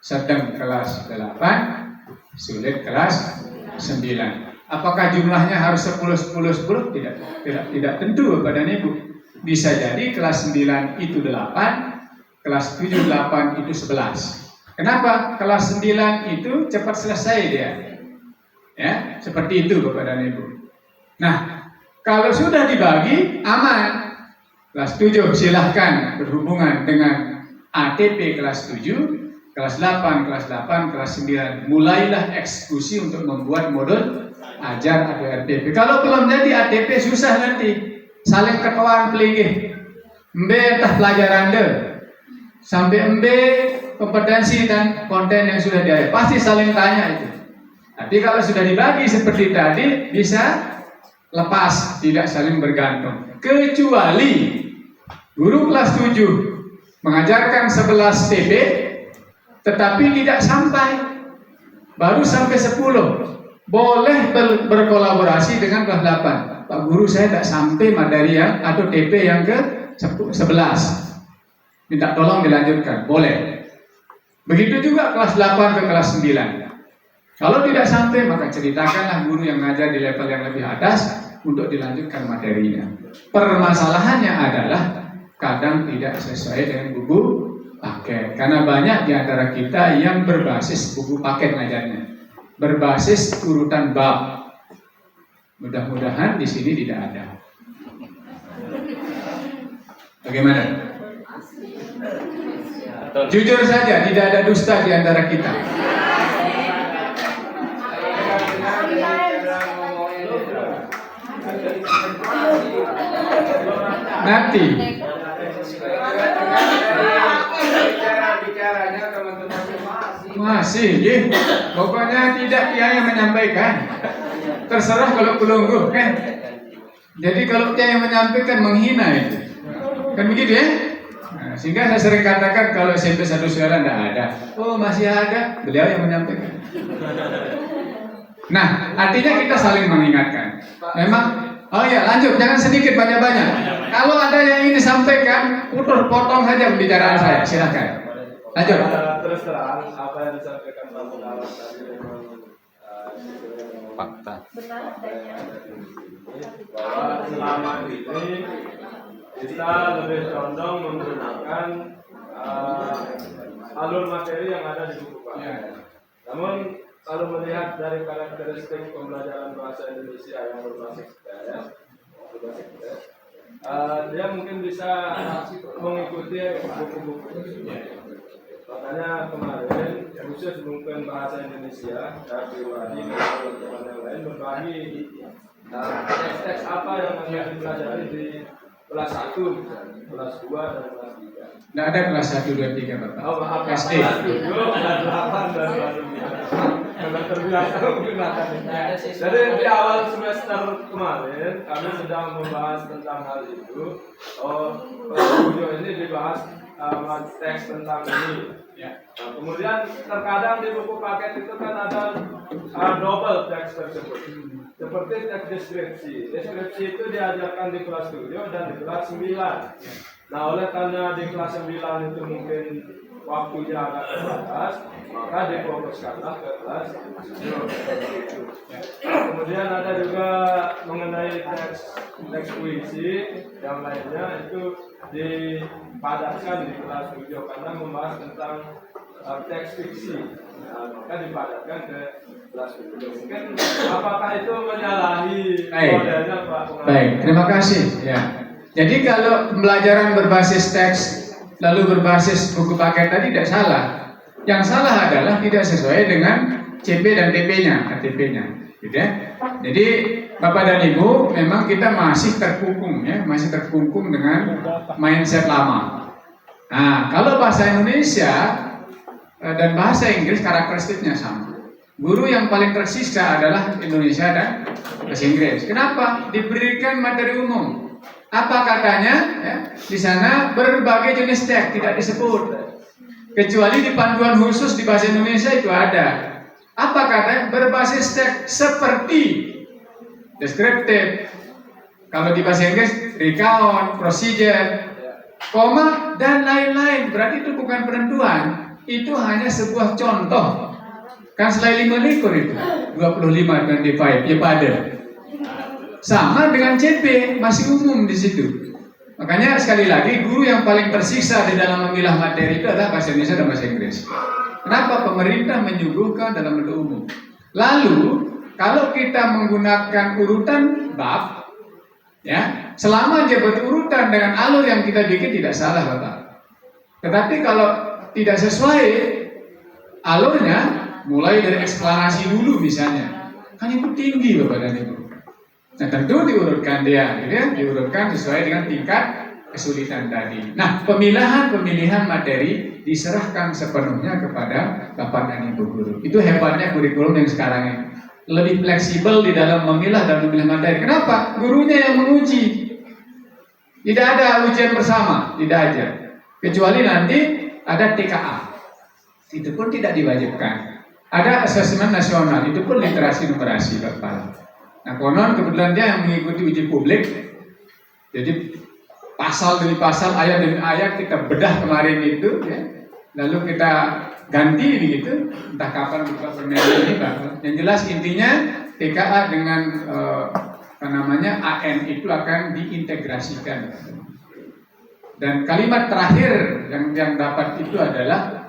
sedang kelas 8, sulit kelas 9. Apakah jumlahnya harus 10, 10, 10? Tidak tentu Bapak dan Ibu. Bisa jadi kelas 9 itu 8, kelas 7 8 itu 11. Kenapa? Kelas 9 itu cepat selesai dia. Ya, seperti itu Bapak dan Ibu. Nah, kalau sudah dibagi aman. Kelas 7 silahkan berhubungan dengan ATP kelas 7, kelas 8, kelas 8, kelas 9. Mulailah eksekusi untuk membuat modul ajar atau RTP. Kalau belum jadi ATP susah nanti. Saling ketuaan pelinggih. Mbe entah pelajaran de. Sampai mbe kompetensi dan konten yang sudah dia pasti saling tanya itu. Tapi kalau sudah dibagi seperti tadi bisa lepas, tidak saling bergantung. Kecuali guru kelas 7 mengajarkan 11 TP tetapi tidak sampai, baru sampai 10. Boleh berkolaborasi dengan kelas 8. Pak guru saya tidak sampai materi yang atau TP yang ke 11. Minta tolong dilanjutkan, boleh. Begitu juga kelas 8 ke kelas 9. Kalau tidak sampai maka ceritakanlah guru yang ngajar di level yang lebih atas untuk dilanjutkan materinya. Permasalahannya adalah kadang tidak sesuai dengan buku paket. Karena banyak di antara kita yang berbasis buku paket ngajarnya, berbasis urutan bab. Mudah-mudahan di sini tidak ada. Bagaimana? Jujur saja, tidak ada dusta di antara kita. Nanti masih, pokoknya tidak kiai yang menyampaikan. Terserah kalau pelungguh kan. Jadi kalau kiai yang menyampaikan menghina itu, kan begitu ya. Nah, sehingga saya sering katakan kalau SMP 1 suara tidak ada. Oh masih ada, beliau yang menyampaikan. Nah artinya kita saling mengingatkan. Memang, oh ya lanjut, jangan sedikit banyak-banyak. Kalau ada yang ingin disampaikan, potong saja pembicaraan saya, silakan. Lanjut. Terus terang apa yang disampaikan Pak Munawan tadi memang Fakta. bahwa selama ini kita lebih condong menggunakan alur materi yang ada di buku paket. Namun kalau melihat dari karakteristik pembelajaran bahasa Indonesia yang berbasis tes, dia mungkin bisa mengikuti buku-buku tersebut. Makanya kemarin khusus mungkin bahasa Indonesia dari Wadi dan teman-teman yang lain berbagi teks-teks apa yang akan dipelajari di kelas 1 misalnya, kelas 2 dan kelas 3. Tidak ada kelas 1, 2, 3 Bapak. Oh maaf, SD. kelas 7, kelas 8 dan kelas 9. Memang terbiasa menggunakan ini. Jadi di awal semester kemarin kami sedang membahas tentang hal itu. Oh, kelas 7 ini dibahas teks tentang ini. Ya. Nah, kemudian terkadang di buku paket itu kan ada double teks tersebut. Seperti teks deskripsi. Deskripsi itu diajarkan di kelas 7 dan di kelas 9. Nah, oleh karena di kelas 9 itu mungkin waktunya agak terbatas, maka difokuskanlah ke kelas 10. Kemudian ada juga mengenai teks puisi yang lainnya itu dipadatkan di kelas 7 karena membahas tentang teks fiksi. Nah, maka dipadatkan ke kelas 7. Mungkin apakah itu menyalahi modelnya Pak Pengarang? Baik, terima kasih. Ya. Jadi kalau pembelajaran berbasis teks lalu berbasis buku paket tadi tidak salah. Yang salah adalah tidak sesuai dengan CP dan TP-nya, KTP-nya. Gitu ya. Jadi Bapak dan Ibu, memang kita masih terkungkung ya, masih terkungkung dengan mindset lama. Nah, kalau bahasa Indonesia dan bahasa Inggris karakteristiknya sama. Guru yang paling tersiksa adalah Indonesia dan bahasa Inggris. Kenapa? Diberikan materi umum. Apa katanya? Ya, di sana berbagai jenis teks tidak disebut, kecuali di panduan khusus di bahasa Indonesia itu ada. Apa katanya? Berbasis teks seperti descriptive. Kalau di bahasa Inggris recount, procedure, koma dan lain-lain. Berarti itu bukan penentuan, itu hanya sebuah contoh. Kan selain 5 likur itu 25, 25 ya pada. Sama dengan CP, masih umum di situ. Makanya sekali lagi guru yang paling tersiksa di dalam memilah materi itu adalah bahasa Indonesia dan bahasa Inggris. Kenapa? Pemerintah menyuguhkan dalam bentuk umum. Lalu kalau kita menggunakan urutan bab, ya, selama dia berurutan dengan alur yang kita bikin tidak salah, Bapak. Tetapi kalau tidak sesuai alurnya, mulai dari eksplanasi dulu misalnya, kan itu tinggi Bapak dan Ibu. Nah tentu diurutkan dia, gitu ya, diurutkan sesuai dengan tingkat kesulitan tadi. Nah pemilihan materi diserahkan sepenuhnya kepada Bapak dan Ibu guru. Itu hebatnya kurikulum yang sekarang ini. Lebih fleksibel di dalam memilah dan memilih materi. Kenapa? Gurunya yang menguji. Tidak ada ujian bersama, tidak ada. Kecuali nanti ada TKA. Itu pun tidak diwajibkan. Ada asesmen nasional, itu pun literasi numerasi Bapak. Nah konon kebetulan dia yang mengikuti uji publik. Jadi pasal demi pasal, ayat demi ayat kita bedah kemarin itu, ya. Lalu kita ganti begitu, entah kapan buka permendak ini, Bapak. Yang jelas intinya TKA dengan AN itu akan diintegrasikan. Dan kalimat terakhir yang dapat itu adalah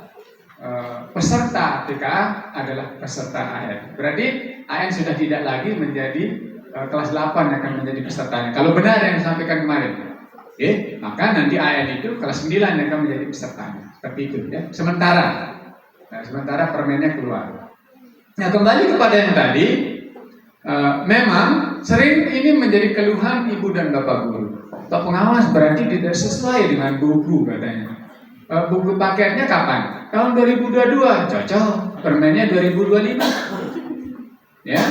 peserta TKA adalah peserta AN. Berarti AN sudah tidak lagi menjadi kelas 8 akan menjadi pesertanya. Kalau benar yang disampaikan kemarin, maka nanti AN itu kelas 9 yang akan menjadi pesertanya. Seperti itu ya. Sementara permennya keluar. Nah kembali kepada yang tadi, memang sering ini menjadi keluhan ibu dan bapak guru. Pak pengawas berarti tidak sesuai dengan buku katanya. Buku paketnya kapan? Tahun 2022, cocok. Permennya 2025. Ya.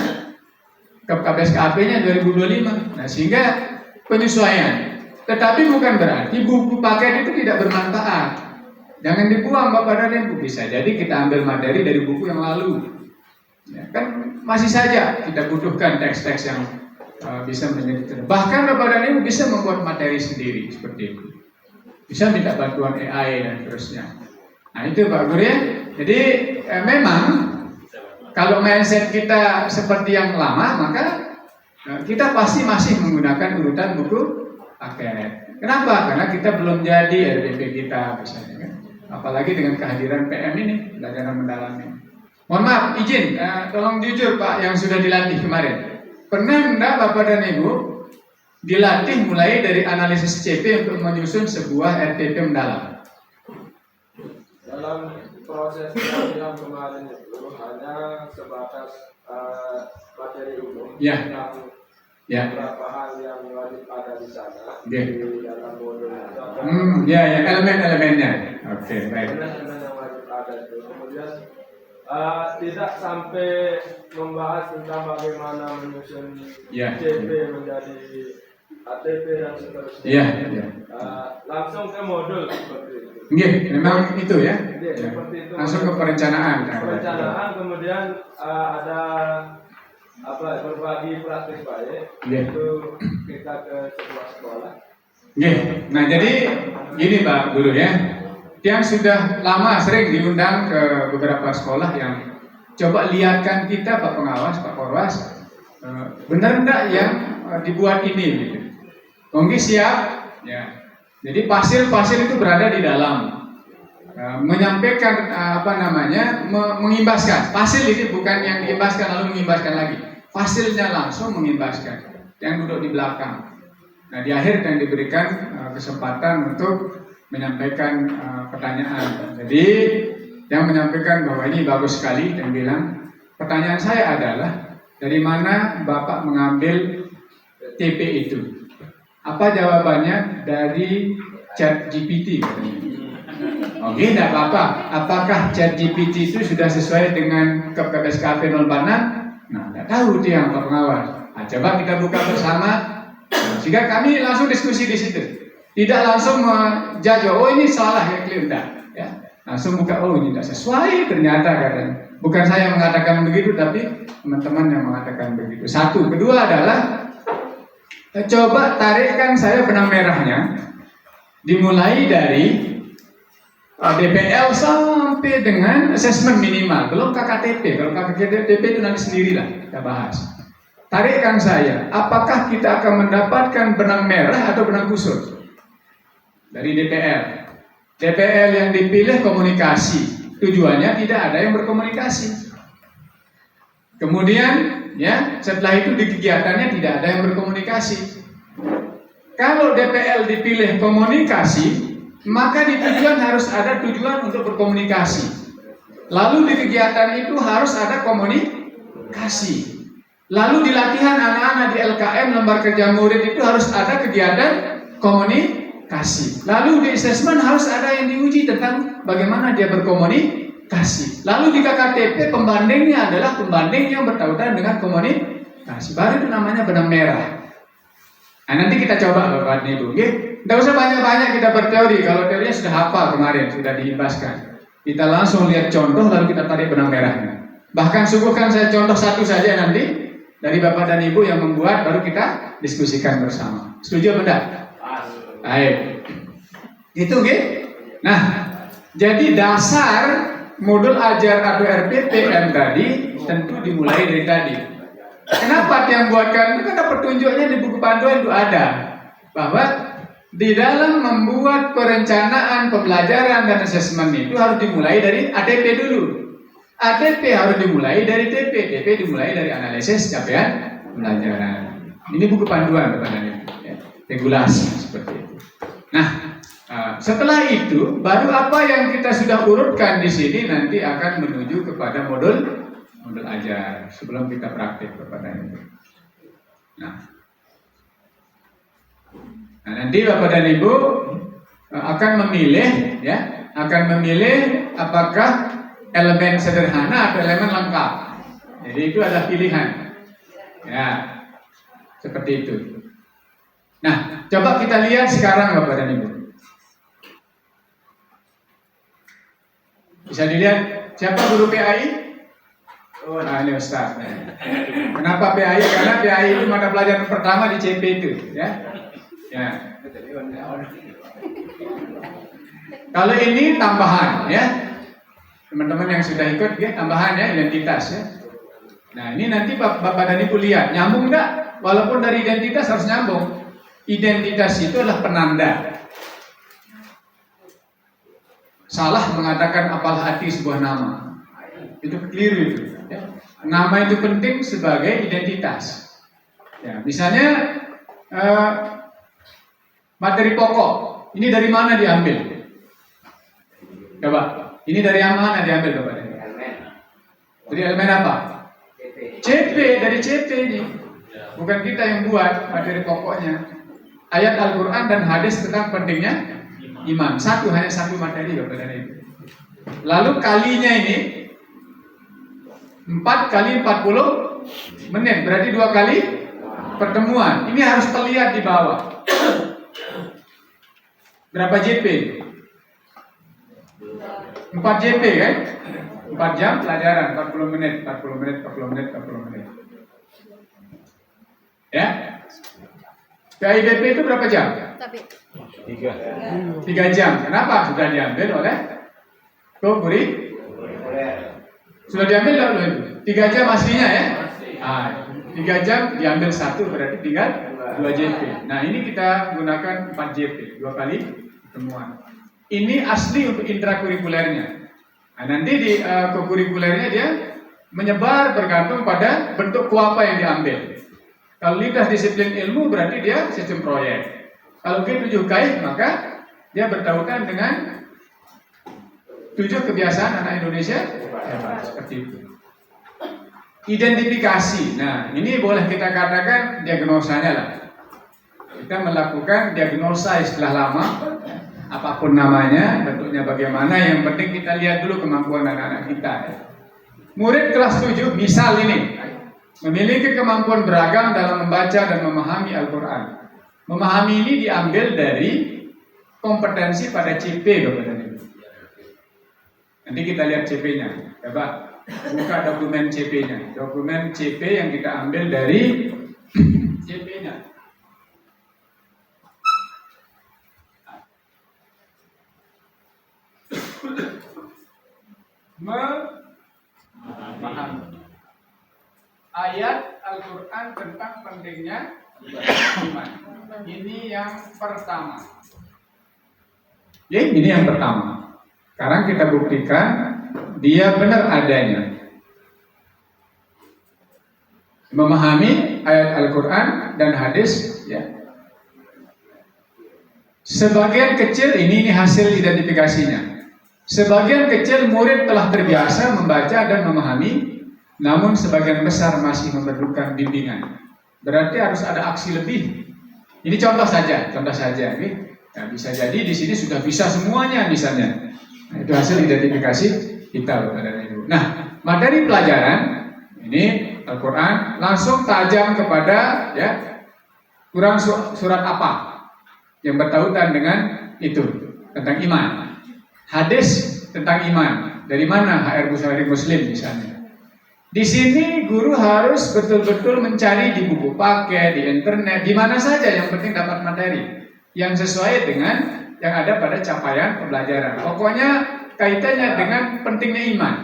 KPSKP-nya 2025. Nah, sehingga penyesuaian. Tetapi bukan berarti buku paket itu tidak bermanfaat. Jangan dibuang Bapak dan Ibu. Bisa jadi kita ambil materi dari buku yang lalu. Ya, kan masih saja kita butuhkan teks-teks yang bisa menjadi. Bahkan Bapak dan Ibu bisa membuat materi sendiri seperti itu. Bisa minta bantuan AI dan terusnya. Nah itu Pak Guru ya. Jadi memang kalau mindset kita seperti yang lama, maka kita pasti masih menggunakan urutan buku paket. Kenapa? Karena kita belum jadi RPP kita misalnya kan. Apalagi dengan kehadiran PM ini, belajar mendalam ini. Mohon maaf, izin, tolong jujur Pak yang sudah dilatih kemarin. Pernah enggak Bapak dan Ibu dilatih mulai dari analisis CP untuk menyusun sebuah RTP mendalam? Dalam proses yang kemarin itu hanya sebatas materi umum yang beberapa hal yang wajib ada di sana di dalam modul itu. Elemen-elemennya. Oke, baik. Elemen yang wajib ada itu. Kemudian tidak sampai membahas tentang bagaimana menyusun CP menjadi ATP dan seterusnya. Langsung ke modul seperti itu. Memang itu ya. Seperti itu. Langsung ke perencanaan. Perencanaan kemudian ada berbagi praktik baik itu kita ke sebuah sekolah. Nah jadi Gini Pak Guru ya, yang sudah lama sering diundang ke beberapa sekolah yang coba lihatkan kita Pak Pengawas, Pak Korwas, benar enggak yang dibuat ini gitu. Mungkin siap ya. Jadi pasir-pasir itu berada di dalam, menyampaikan mengimbaskan. Pasir ini bukan yang diimbaskan lalu mengimbaskan lagi, pasirnya langsung mengimbaskan yang duduk di belakang. Nah di akhir yang diberikan kesempatan untuk menyampaikan pertanyaan. Jadi yang menyampaikan bahwa ini bagus sekali dan bilang, pertanyaan saya adalah dari mana Bapak mengambil TP itu? Apa jawabannya? Dari ChatGPT. Oke, tidak apa-apa. Apakah ChatGPT itu sudah sesuai dengan KPSKP 046? Nah, tidak tahu dia yang Pak Pengawas. Nah, coba kita buka bersama. Sehingga kami langsung diskusi di situ. Tidak langsung menjudge, oh ini salah ya, tidak. Ya. Langsung buka, oh ini tidak sesuai ternyata katanya. Bukan saya yang mengatakan begitu, tapi teman-teman yang mengatakan begitu. Satu, kedua adalah coba tarikkan saya benang merahnya, dimulai dari DPL sampai dengan asesmen minimal, belum KKTP. Kalau KKTP itu nanti sendirilah kita bahas. Tarikkan saya, apakah kita akan mendapatkan benang merah atau benang kusut dari DPL? DPL yang dipilih komunikasi, tujuannya tidak ada yang berkomunikasi. Kemudian, ya setelah itu di kegiatannya tidak ada yang berkomunikasi. Kalau DPL dipilih komunikasi, maka di tujuan harus ada tujuan untuk berkomunikasi. Lalu di kegiatan itu harus ada komunikasi. Lalu di latihan anak-anak di LKM lembar kerja murid itu harus ada kegiatan komunikasi. Lalu di asesmen harus ada yang diuji tentang bagaimana dia berkomunikasi. Lalu di KKTP pembandingnya adalah pembanding yang bertautan dengan komunikasi. Baru itu namanya benang merah. Nah nanti kita coba Bapak Ibu. Tidak usah banyak-banyak kita berteori. Kalau teorinya sudah hafal kemarin, sudah diimbaskan. Kita langsung lihat contoh lalu kita tarik benang merahnya. Bahkan suguhkan saya contoh satu saja nanti dari Bapak dan Ibu yang membuat, baru kita diskusikan bersama. Setuju apa enggak? Baik. Itu gitu. Nah, jadi dasar modul ajar atau RPTM tadi tentu dimulai dari tadi. Kenapa yang buatkan itu? Karena petunjuknya di buku panduan itu ada bahwa di dalam membuat perencanaan pembelajaran dan asesmen itu harus dimulai dari ATP dulu. ATP harus dimulai dari TP, TP dimulai dari analisis capaian pembelajaran. Ini buku panduan kepadanya, ya, regulasi seperti itu. Nah, setelah itu baru apa yang kita sudah urutkan di sini nanti akan menuju kepada modul ajar sebelum kita praktik kepadanya. Nah, nanti Bapak dan Ibu akan memilih, ya, apakah elemen sederhana atau elemen lengkap. Jadi itu adalah pilihan. Ya, seperti itu. Nah, coba kita lihat sekarang Bapak dan Ibu. Bisa dilihat siapa guru PAI? Oh, nah ini Ustaz. Kenapa PAI? Karena PAI itu mata pelajaran pertama di CP itu, ya. Ya. Kalau ini tambahan, ya. Teman-teman yang sudah ikut, ya, tambahan ya, identitas ya. Nah ini nanti Bapak dan Ibu lihat, nyambung enggak? Walaupun dari identitas harus nyambung. Identitas itu adalah penanda. Salah mengatakan apalah arti sebuah nama. Itu keliru itu. Ya. Nama itu penting sebagai identitas. Ya, misalnya materi pokok, ini dari mana diambil? Coba. Ini dari yang mana diambil Bapak? Dari elemen apa? CP, dari CP ini. Bukan kita yang buat materi pokoknya. Ayat Al-Quran dan hadis tentang pentingnya iman. Hanya satu materi Bapak dan Ibu. Lalu kalinya ini 4 kali 40 menit. Berarti 2 kali pertemuan. Ini harus terlihat di bawah. Berapa JP? 4 JP kan? 4 jam pelajaran, 40 menit. Ya? PIBP itu berapa jam? 3 jam. Kenapa? Sudah diambil oleh sudah diambil lalu 3 jam aslinya ya. 3 jam diambil 1 berarti tinggal 2 JP. Nah ini kita gunakan 4 JP, 2 kali pertemuan. Ini asli untuk intrakurikulernya. Nah, nanti di kokurikulernya dia menyebar bergantung pada bentuk kuapa yang diambil. Kalau lintas disiplin ilmu berarti dia sistem proyek. Kalau G7K maka dia bertautan dengan 7 kebiasaan anak Indonesia hebat, seperti itu. Identifikasi. Nah, ini boleh kita katakan diagnosanya lah. Kita melakukan diagnosa istilah lama, apapun namanya, bentuknya bagaimana, yang penting kita lihat dulu kemampuan anak-anak kita. Murid kelas 7, misal ini, memiliki kemampuan beragam dalam membaca dan memahami Al-Quran. Memahami ini diambil dari kompetensi pada CP, Bapak dan Ibu. Nanti kita lihat CP-nya. Coba buka dokumen CP-nya. Dokumen CP yang kita ambil dari CP-nya. Memahami ayat Al-Quran tentang pentingnya iman. Ini yang pertama. Ya, ini yang pertama. Sekarang kita buktikan dia benar adanya. Memahami ayat Al-Quran dan hadis, ya. Sebagian kecil ini hasil identifikasinya. Sebagian kecil murid telah terbiasa membaca dan memahami, namun sebagian besar masih memerlukan bimbingan. Berarti harus ada aksi lebih. Ini contoh saja. Nah, bisa jadi di sini sudah bisa semuanya misalnya. Nah, itu hasil identifikasi kita, Bapak dan Ibu. Nah, materi pelajaran ini Al-Quran langsung tajam kepada Quran surat apa yang bertautan dengan itu tentang iman. Hadis tentang iman. Dari mana HR Bukhari Muslim misalnya. Di sini guru harus betul-betul mencari di buku paket, di internet, di mana saja yang penting dapat materi yang sesuai dengan yang ada pada capaian pembelajaran. Pokoknya kaitannya dengan pentingnya iman.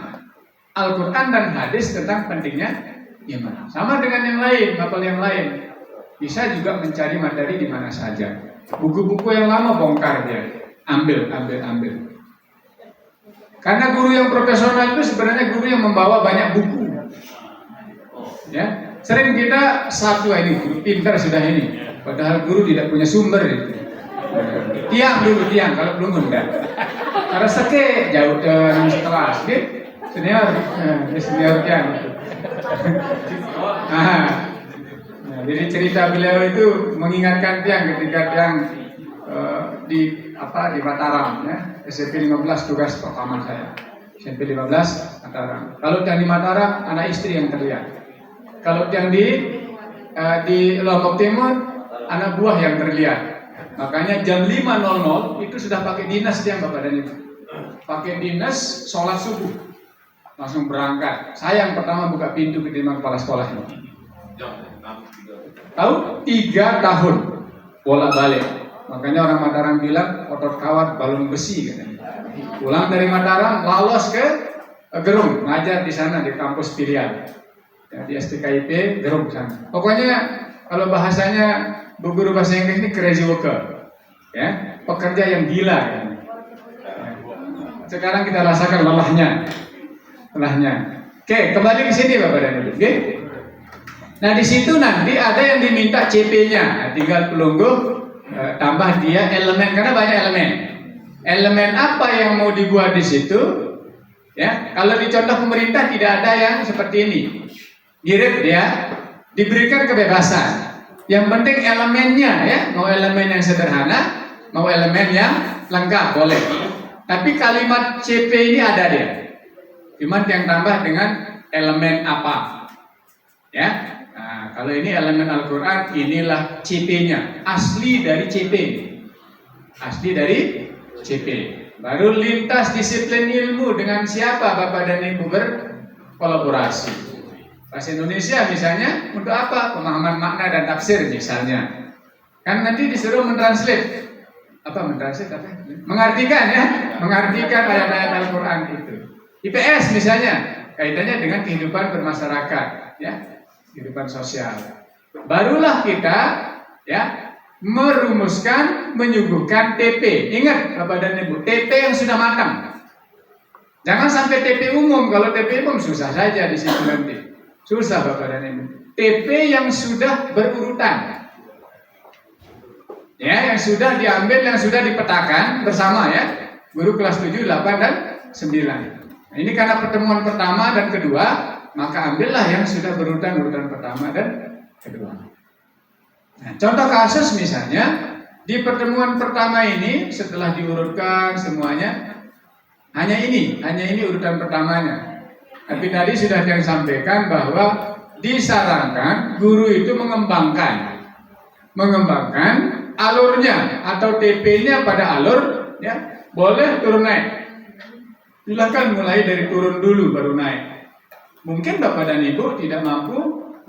Al-Quran dan hadis tentang pentingnya iman. Sama dengan yang lain, mapel yang lain. Bisa juga mencari materi di mana saja. Buku-buku yang lama bongkar dia, ambil. Karena guru yang profesional itu sebenarnya guru yang membawa banyak buku. Ya, sering kita ini guru pintar sudah ini, padahal guru tidak punya sumber itu. Tiang kalau belum enggak. Karena seke jauh ke kelas, senior tiang. Jadi cerita beliau itu mengingatkan tiang ketika tiang di Mataram, ya. SMP 15 tugas pertama saya. SMP 15 Mataram. Kalau yang di Mataram anak istri yang terlihat. Kalau yang di Lombok Timur anak buah yang terlihat. Makanya jam 5.00 itu sudah pakai dinas dia, Bapak dan Ibu. Pakai dinas sholat subuh. Langsung berangkat. Saya yang pertama buka pintu ketimbang kepala sekolah ini. Tahu? 3 tahun bolak-balik. Makanya orang Mataram bilang otot kawat balung besi katanya. Pulang dari Mataram lolos ke Gerung, ngajar di sana di kampus pilihan. Ya, di STKIP Gerung sana. Pokoknya kalau bahasanya bu guru bahasa Inggris ini crazy worker. Ya, pekerja yang gila ya. Sekarang kita rasakan lelahnya. Oke, kembali ke sini Bapak dan Ibu. Oke. Nah, di situ nanti ada yang diminta CP-nya. Nah, tinggal pelungguh tambah dia elemen, karena banyak elemen. Elemen apa yang mau dibuat di situ? Ya, kalau di contoh pemerintah tidak ada yang seperti ini. Mirip dia diberikan kebebasan. Yang penting elemennya, ya, mau elemen yang sederhana, mau elemen yang lengkap boleh. Tapi kalimat CP ini ada dia. Cuma yang tambah dengan elemen apa? Ya. Nah, kalau ini elemen Al-Quran, inilah CP-nya, asli dari CP. Baru lintas disiplin ilmu dengan siapa Bapak dan Ibu berkolaborasi. Bahasa Indonesia misalnya untuk apa? Pemahaman makna dan tafsir misalnya. Kan nanti disuruh mentranslate mengartikan ya, mengartikan ayat-ayat Al-Quran itu. IPS misalnya kaitannya dengan kehidupan bermasyarakat, ya, kehidupan sosial. Barulah kita ya merumuskan, menyuguhkan TP. Ingat Bapak dan Ibu, TP yang sudah matang. Jangan sampai TP umum. Kalau TP umum susah saja di situ nanti. Susah Bapak dan Ibu. TP yang sudah berurutan. Ya, yang sudah diambil, yang sudah dipetakan bersama ya. Guru kelas 7, 8 dan 9. Nah, ini karena pertemuan pertama dan kedua, maka ambillah yang sudah berurutan pertama dan kedua. Nah, contoh kasus misalnya di pertemuan pertama ini setelah diurutkan semuanya hanya ini urutan pertamanya. Tapi tadi sudah yang sampaikan bahwa disarankan guru itu mengembangkan alurnya atau TP-nya pada alur ya, boleh turun naik. Silakan mulai dari turun dulu baru naik. Mungkin Bapak dan Ibu tidak mampu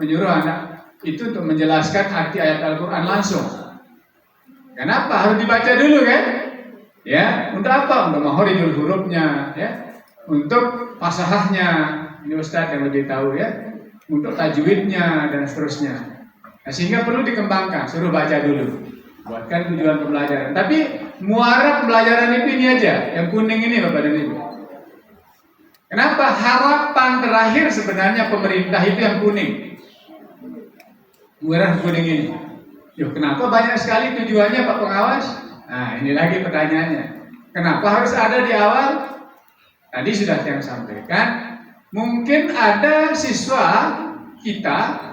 menyuruh anak itu untuk menjelaskan arti ayat Al-Quran langsung. Kenapa? Harus dibaca dulu kan? Ya, untuk apa? Untuk mahorijul hurufnya, ya, untuk fasahahnya. Ini Ustadz yang lebih tahu ya. Untuk tajwidnya dan seterusnya. Nah, sehingga perlu dikembangkan. Suruh baca dulu. Buatkan tujuan pembelajaran. Tapi muara pembelajaran itu ini aja, yang kuning ini Bapak dan Ibu. Kenapa? Harapan terakhir sebenarnya pemerintah itu yang kuning. Muara kuning ini. Yuk, kenapa banyak sekali tujuannya Pak Pengawas? Nah, ini lagi pertanyaannya. Kenapa harus ada di awal? Tadi sudah yang sampaikan. Mungkin ada siswa kita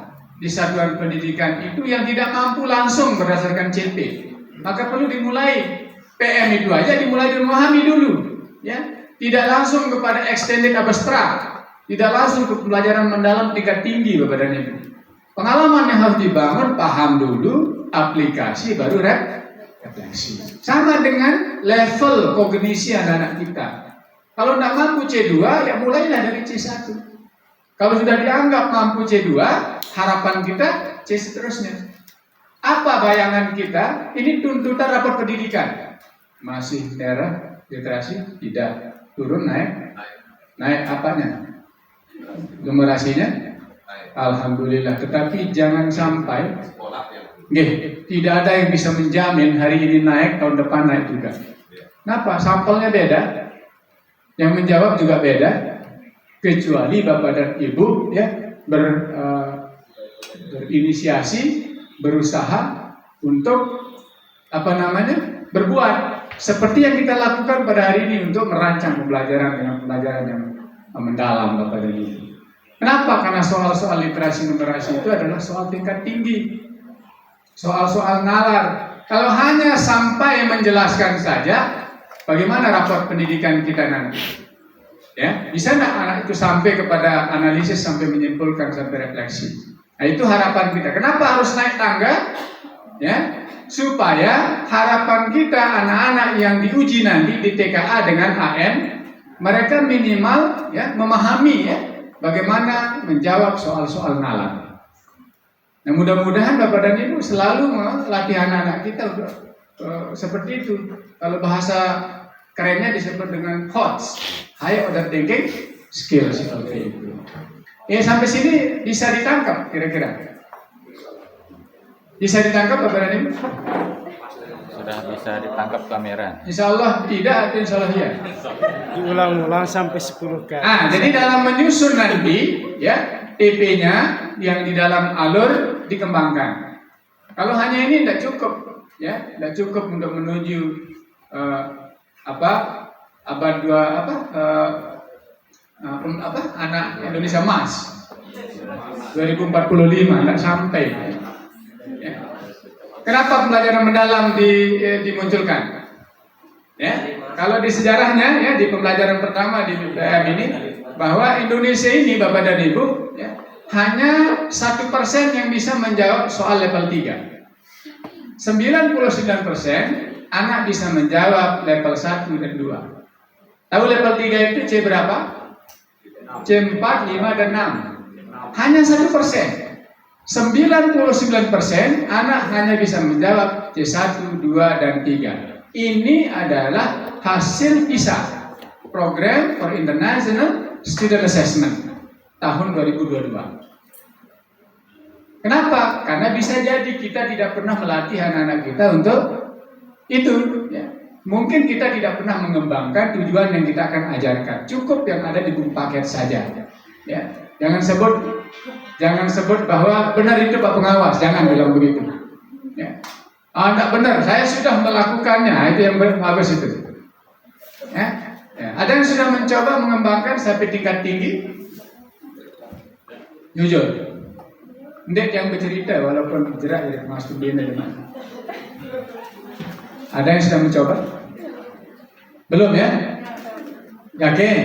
di satuan pendidikan itu yang tidak mampu langsung berdasarkan CP. Maka perlu dimulai PM itu aja dimulai memahami dulu, ya. Tidak langsung kepada extended abstrak, tidak langsung ke pembelajaran mendalam tingkat tinggi Bapak dan Ibu. Pengalaman yang harus dibangun, paham dulu, aplikasi baru refleksi. Sama dengan level kognisi anak-anak kita. Kalau tidak mampu C2, ya mulailah dari C1. Kalau sudah dianggap mampu C2, harapan kita C seterusnya. Apa bayangan kita? Ini tuntutan rapor pendidikan. Masih daerah literasi? Tidak. Turun naik? Naik apanya? Numerasinya? Alhamdulillah. Tetapi jangan sampai tidak ada yang bisa menjamin hari ini naik, tahun depan naik juga. Kenapa? Sampelnya beda. Yang menjawab juga beda. Kecuali Bapak dan Ibu ya berinisiasi, berusaha untuk berbuat seperti yang kita lakukan pada hari ini untuk merancang pembelajaran dengan pembelajaran yang mendalam Bapak dan Ibu. Kenapa? Karena soal-soal literasi numerasi itu adalah soal tingkat tinggi, soal-soal nalar. Kalau hanya sampai menjelaskan saja, bagaimana rapor pendidikan kita nanti? Ya, bisa nggak anak itu sampai kepada analisis, sampai menyimpulkan, sampai refleksi? Nah, itu harapan kita. Kenapa harus naik tangga? Ya, supaya harapan kita anak-anak yang diuji nanti di TKA dengan AN, mereka minimal ya memahami ya bagaimana menjawab soal-soal nalar. Nah, mudah-mudahan Bapak dan Ibu selalu melatih anak-anak kita untuk seperti itu. Kalau bahasa kerennya disebut dengan HOTS, High Order Thinking Skills, seperti itu. Sampai sini bisa ditangkap kira-kira? Bisa ditangkap Bapak dan Ibu? Sudah bisa ditangkap kamera. Insya Allah tidak atau insya Allah iya? Diulang-ulang sampai 10 kali. Jadi dalam menyusun nanti ya TP-nya yang di dalam alur dikembangkan. Kalau hanya ini tidak cukup, ya, tidak cukup untuk menuju abad 2 anak Indonesia Emas 2045 tidak sampai. Ya. Kenapa pembelajaran mendalam dimunculkan? Ya, kalau di sejarahnya ya di pembelajaran pertama di PM ini bahwa Indonesia ini Bapak dan Ibu ya, hanya 1% yang bisa menjawab soal level 3. 99% anak bisa menjawab level 1 dan 2. Tahu level 3 itu C berapa? C4, 5, dan 6. Hanya 1%. 99% anak hanya bisa menjawab C1, 2, dan 3. Ini adalah hasil PISA, Program for International Student Assessment tahun 2022. Kenapa? Karena bisa jadi kita tidak pernah melatih anak-anak kita untuk itu. Ya. Mungkin kita tidak pernah mengembangkan tujuan yang kita akan ajarkan. Cukup yang ada di buku paket saja. Ya. Jangan sebut bahwa benar itu Pak Pengawas. Jangan bilang begitu. Ya. Tidak benar. Saya sudah melakukannya. Itu yang bagus itu. Ya. Ya. Ada yang sudah mencoba mengembangkan sampai tingkat tinggi? Jujur. Ndek yang bercerita walaupun jerak ya masuk dia teman. Ada yang sudah mencoba? Belum ya? Yakin?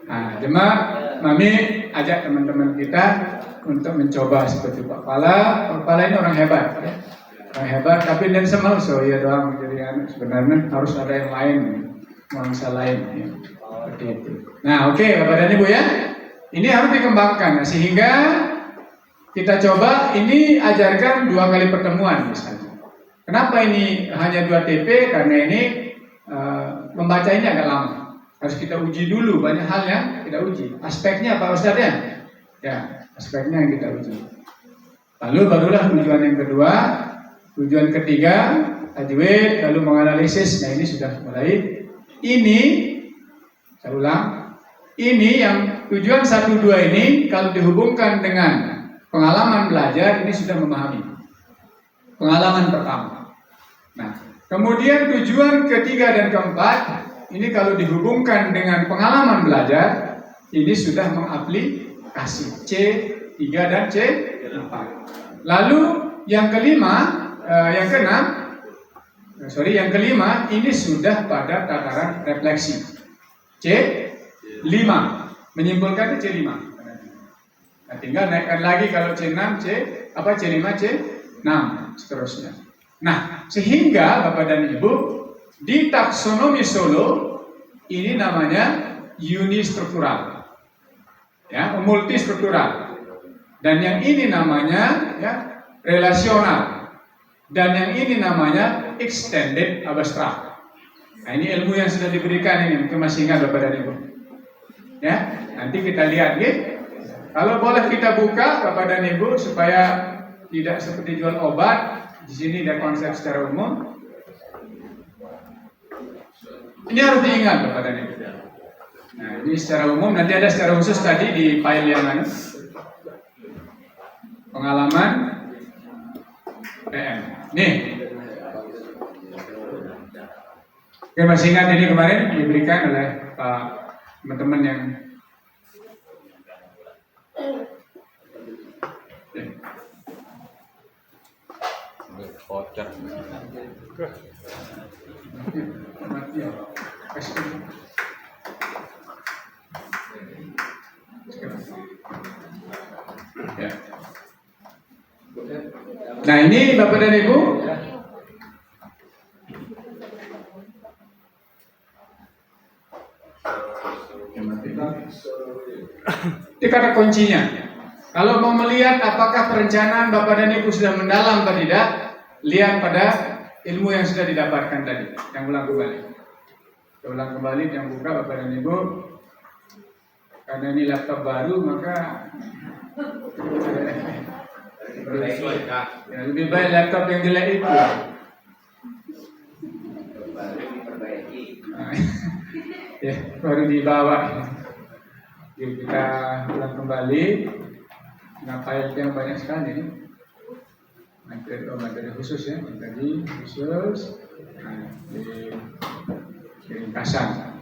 Nah, jemaah Mami ajak teman-teman kita untuk mencoba seperti Pak Pala ini orang hebat ya. Orang hebat tapi dan semau so ya doang jadi anak sebenarnya harus ada yang lain, manusia lain ya. Seperti itu. Nah, oke Bapak dan Ibu ya. Ini harus dikembangkan sehingga kita coba ini ajarkan 2 kali pertemuan misalnya. Kenapa ini hanya 2 TP? Karena ini membaca ini agak lama. Harus kita uji dulu banyak hal yang kita uji. Aspeknya apa Ustaz ya? Ya, aspeknya yang kita uji. Lalu barulah tujuan yang kedua, tujuan ketiga, tajwid, lalu menganalisis. Nah ini sudah mulai. Ini, saya ulang, ini yang tujuan 1, 2 ini kalau dihubungkan dengan pengalaman belajar ini sudah memahami. Pengalaman pertama. Nah, kemudian tujuan ketiga dan keempat ini kalau dihubungkan dengan pengalaman belajar ini sudah mengaplikasi C3 dan C4. Lalu yang kelima ini sudah pada tataran refleksi. C5 menyimpulkan C5. Nah, tinggal naikkan lagi kalau C6, C5, C6 seterusnya. Nah, sehingga Bapak dan Ibu di taksonomi Solo ini namanya unistruktural. Ya, multistruktural. Dan yang ini namanya ya relasional. Dan yang ini namanya extended abstract. Nah, ini ilmu yang sudah diberikan ini mungkin masih ingat Bapak dan Ibu. Ya, nanti kita lihat gitu. Kalau boleh kita buka Bapak dan Ibu supaya tidak seperti jual obat. Di sini ada konsep secara umum. Ini harus diingat Bapak dan Ibu. Nah, ini secara umum. Nanti ada secara khusus tadi di file yang mana? Pengalaman PM. Nih. Oke, masih ingat ini kemarin diberikan oleh Pak teman-teman yang voucher. Ya. Nah ini Bapak dan Ibu. Ini kata kuncinya. Kalau mau melihat apakah perencanaan Bapak dan Ibu sudah mendalam atau tidak, lihat pada ilmu yang sudah didapatkan tadi. Yang ulang kembali. Ulang kembali yang buka Bapak dan Ibu. Karena ini laptop baru maka ya, lebih baik laptop yang jelek itu. Ya, baru dibawa. Jadi kita ulang kembali. Nah, file yang banyak sekali. Materi khusus ya, materi khusus. Nah, di ringkasan.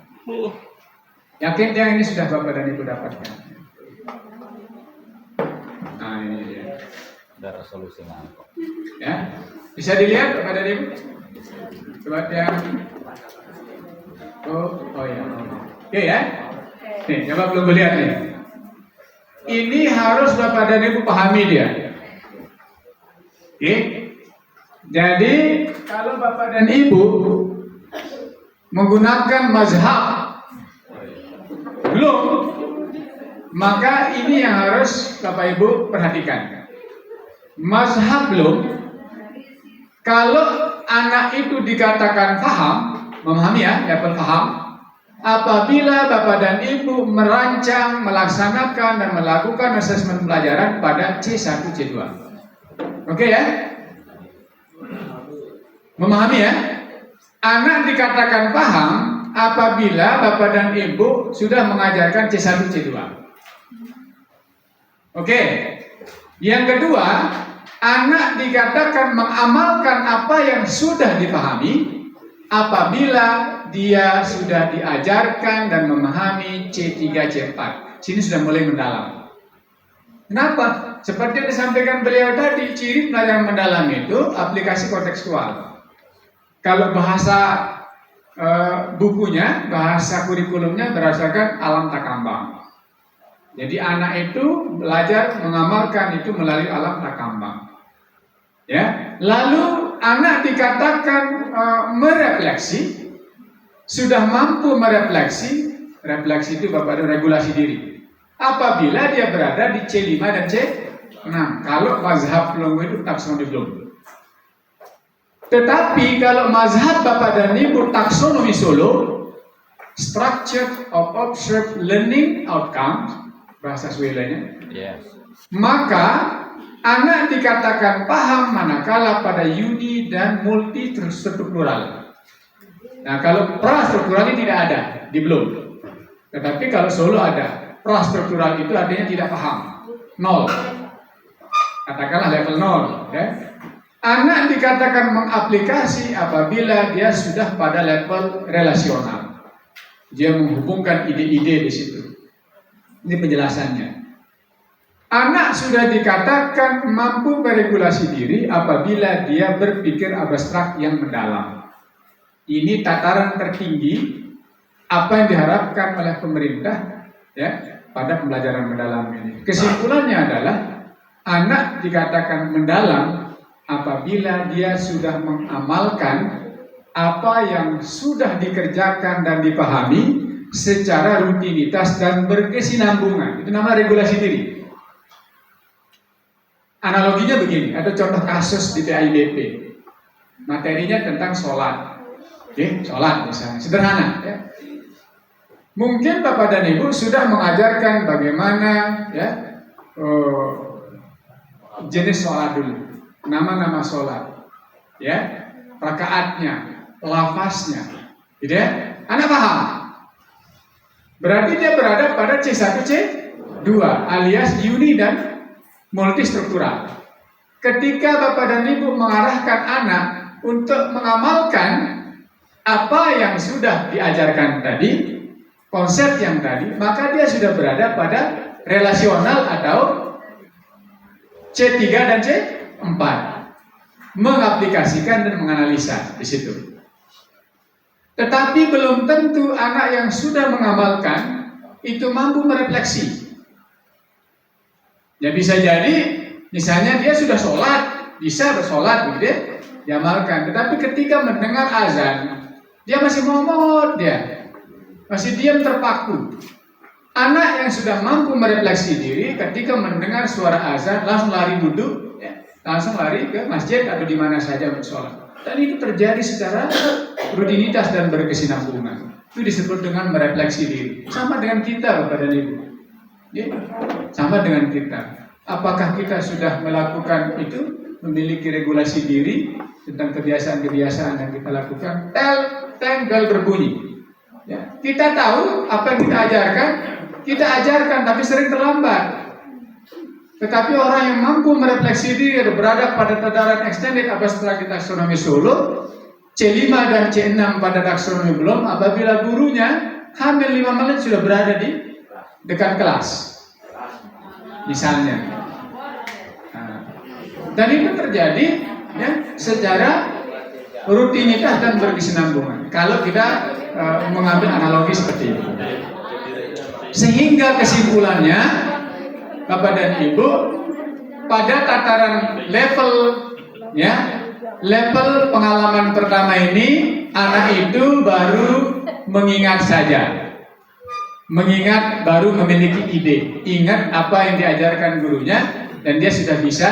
Yakin yang ini sudah Bapak dan Ibu dapatkan? Nah, ini dia. Ada resolusinya. Ya, bisa dilihat Bapak dan Ibu? Coba yang oh ya. Oke ya. Nih, coba belum lihat nih. Ini harus Bapak dan Ibu pahami dia. Oke. Jadi kalau Bapak dan Ibu menggunakan mazhab belum, maka ini yang harus Bapak Ibu perhatikan. Mazhab belum, kalau anak itu dikatakan paham, memahami ya, level paham, apabila Bapak dan Ibu merancang, melaksanakan, dan melakukan asesmen pelajaran pada C1, C2. Oke ya? Memahami ya? Anak dikatakan paham apabila Bapak dan Ibu sudah mengajarkan C1, C2. Oke. Yang kedua, anak dikatakan mengamalkan apa yang sudah dipahami apabila dia sudah diajarkan dan memahami C3, C4. Sini sudah mulai mendalam. Kenapa? Seperti yang disampaikan beliau tadi, ciri pelajaran mendalam itu aplikasi kontekstual. Kalau bahasa bukunya, bahasa kurikulumnya berdasarkan alam takambang. Jadi anak itu belajar mengamalkan itu melalui alam takambang. Ya, lalu anak dikatakan merefleksi, sudah mampu merefleksi, refleksi itu Bapak Ibu regulasi diri. Apabila dia berada di C5 dan C6, kalau mazhab Pelongo itu taksonomi belum. Tetapi kalau mazhab Bapak dan Ibu taksonomi Solo, structure of observed learning outcomes, bahasa Swelanya, Yes. maka anak dikatakan paham manakala pada uni dan multi struktural. Nah, kalau prastruktural ini tidak ada, di belum. Tetapi kalau Solo ada. Prastruktural itu artinya tidak paham, 0. Katakanlah level 0. Ya. Anak dikatakan mengaplikasi apabila dia sudah pada level relasional. Dia menghubungkan ide-ide di situ. Ini penjelasannya. Anak sudah dikatakan mampu meregulasi diri apabila dia berpikir abstrak yang mendalam. Ini tataran tertinggi apa yang diharapkan oleh pemerintah ya pada pembelajaran mendalam ini. Kesimpulannya adalah anak dikatakan mendalam apabila dia sudah mengamalkan apa yang sudah dikerjakan dan dipahami secara rutinitas dan berkesinambungan. Itu namanya regulasi diri. Analoginya begini, ada contoh kasus di PAIBP. Materinya tentang sholat. Oke, sholat misalnya, sederhana ya. Mungkin Bapak dan Ibu sudah mengajarkan bagaimana ya jenis sholat dulu, nama-nama sholat, ya, rakaatnya, lafaznya, gitu ya. Anak paham. Berarti dia berada pada C1, C2 alias uni dan multistruktural. Ketika Bapak dan Ibu mengarahkan anak untuk mengamalkan apa yang sudah diajarkan tadi, konsep yang tadi, maka dia sudah berada pada relasional atau C3 dan C4. Mengaplikasikan dan menganalisa di situ. Tetapi belum tentu anak yang sudah mengamalkan itu mampu merefleksi. Ya bisa jadi misalnya dia sudah sholat, bisa bersolat begitu ya, diamalkan. Tetapi ketika mendengar azan, dia masih momot dia. Masih diam terpaku. Anak yang sudah mampu merefleksi diri ketika mendengar suara azan langsung lari wudhu, ya, langsung lari ke masjid atau di mana saja untuk sholat. Dan itu terjadi secara rutinitas dan berkesinambungan. Itu disebut dengan merefleksi diri. Sama dengan kita, Bapak dan Ibu. Ya, sama dengan kita. Apakah kita sudah melakukan itu, memiliki regulasi diri tentang kebiasaan-kebiasaan yang kita lakukan? Tel berbunyi. Ya, kita tahu apa yang kita ajarkan tapi sering terlambat. Tetapi orang yang mampu merefleksi diri dan berada pada tataran extended abstract taksonomi Solo, C5 dan C6 pada taksonomi belum, apabila gurunya hamil 5 menit sudah berada di dekat kelas. Misalnya. Nah, dan itu terjadi ya, secara rutinitas dan berkesinambungan. Kalau kita mengambil analogi seperti itu, sehingga kesimpulannya Bapak dan Ibu pada tataran level ya level pengalaman pertama ini anak itu baru mengingat saja, mengingat baru memiliki ide, ingat apa yang diajarkan gurunya dan dia sudah bisa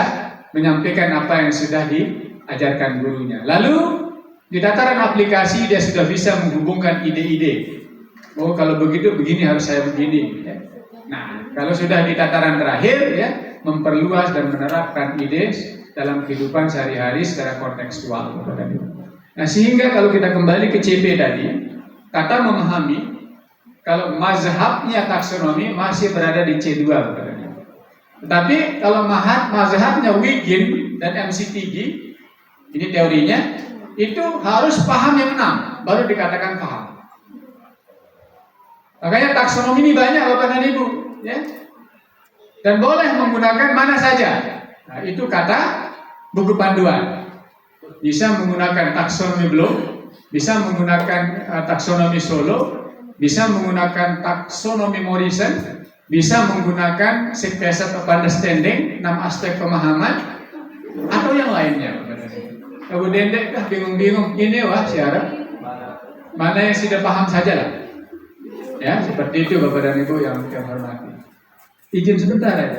menyampaikan apa yang sudah diajarkan gurunya. Lalu Di tataran aplikasi dia sudah bisa menghubungkan ide-ide. Oh kalau begitu begini harus saya begini. Ya. Nah kalau sudah di tataran terakhir ya memperluas dan menerapkan ide dalam kehidupan sehari-hari secara kontekstual. Nah sehingga kalau kita kembali ke CP tadi, kata memahami, kalau mazhabnya taksonomi masih berada di C2. Tetapi kalau mazhabnya Wiggin dan MCTG, ini teorinya, itu harus paham yang 6, baru dikatakan paham. Makanya taksonomi ini banyak Bapak dan Ibu, ya. Dan boleh menggunakan mana saja. Nah, itu kata buku panduan. Bisa menggunakan taksonomi Bloom, bisa menggunakan taksonomi Solo, bisa menggunakan taksonomi Morrison, bisa menggunakan 6 facets of understanding, 6 aspek pemahaman, atau yang lainnya. Kalau Dendek bingung-bingung, ini wah siara, mana yang sudah paham saja lah. Ya, seperti itu Bapak dan Ibu yang saya hormati. Izin sebentar ya.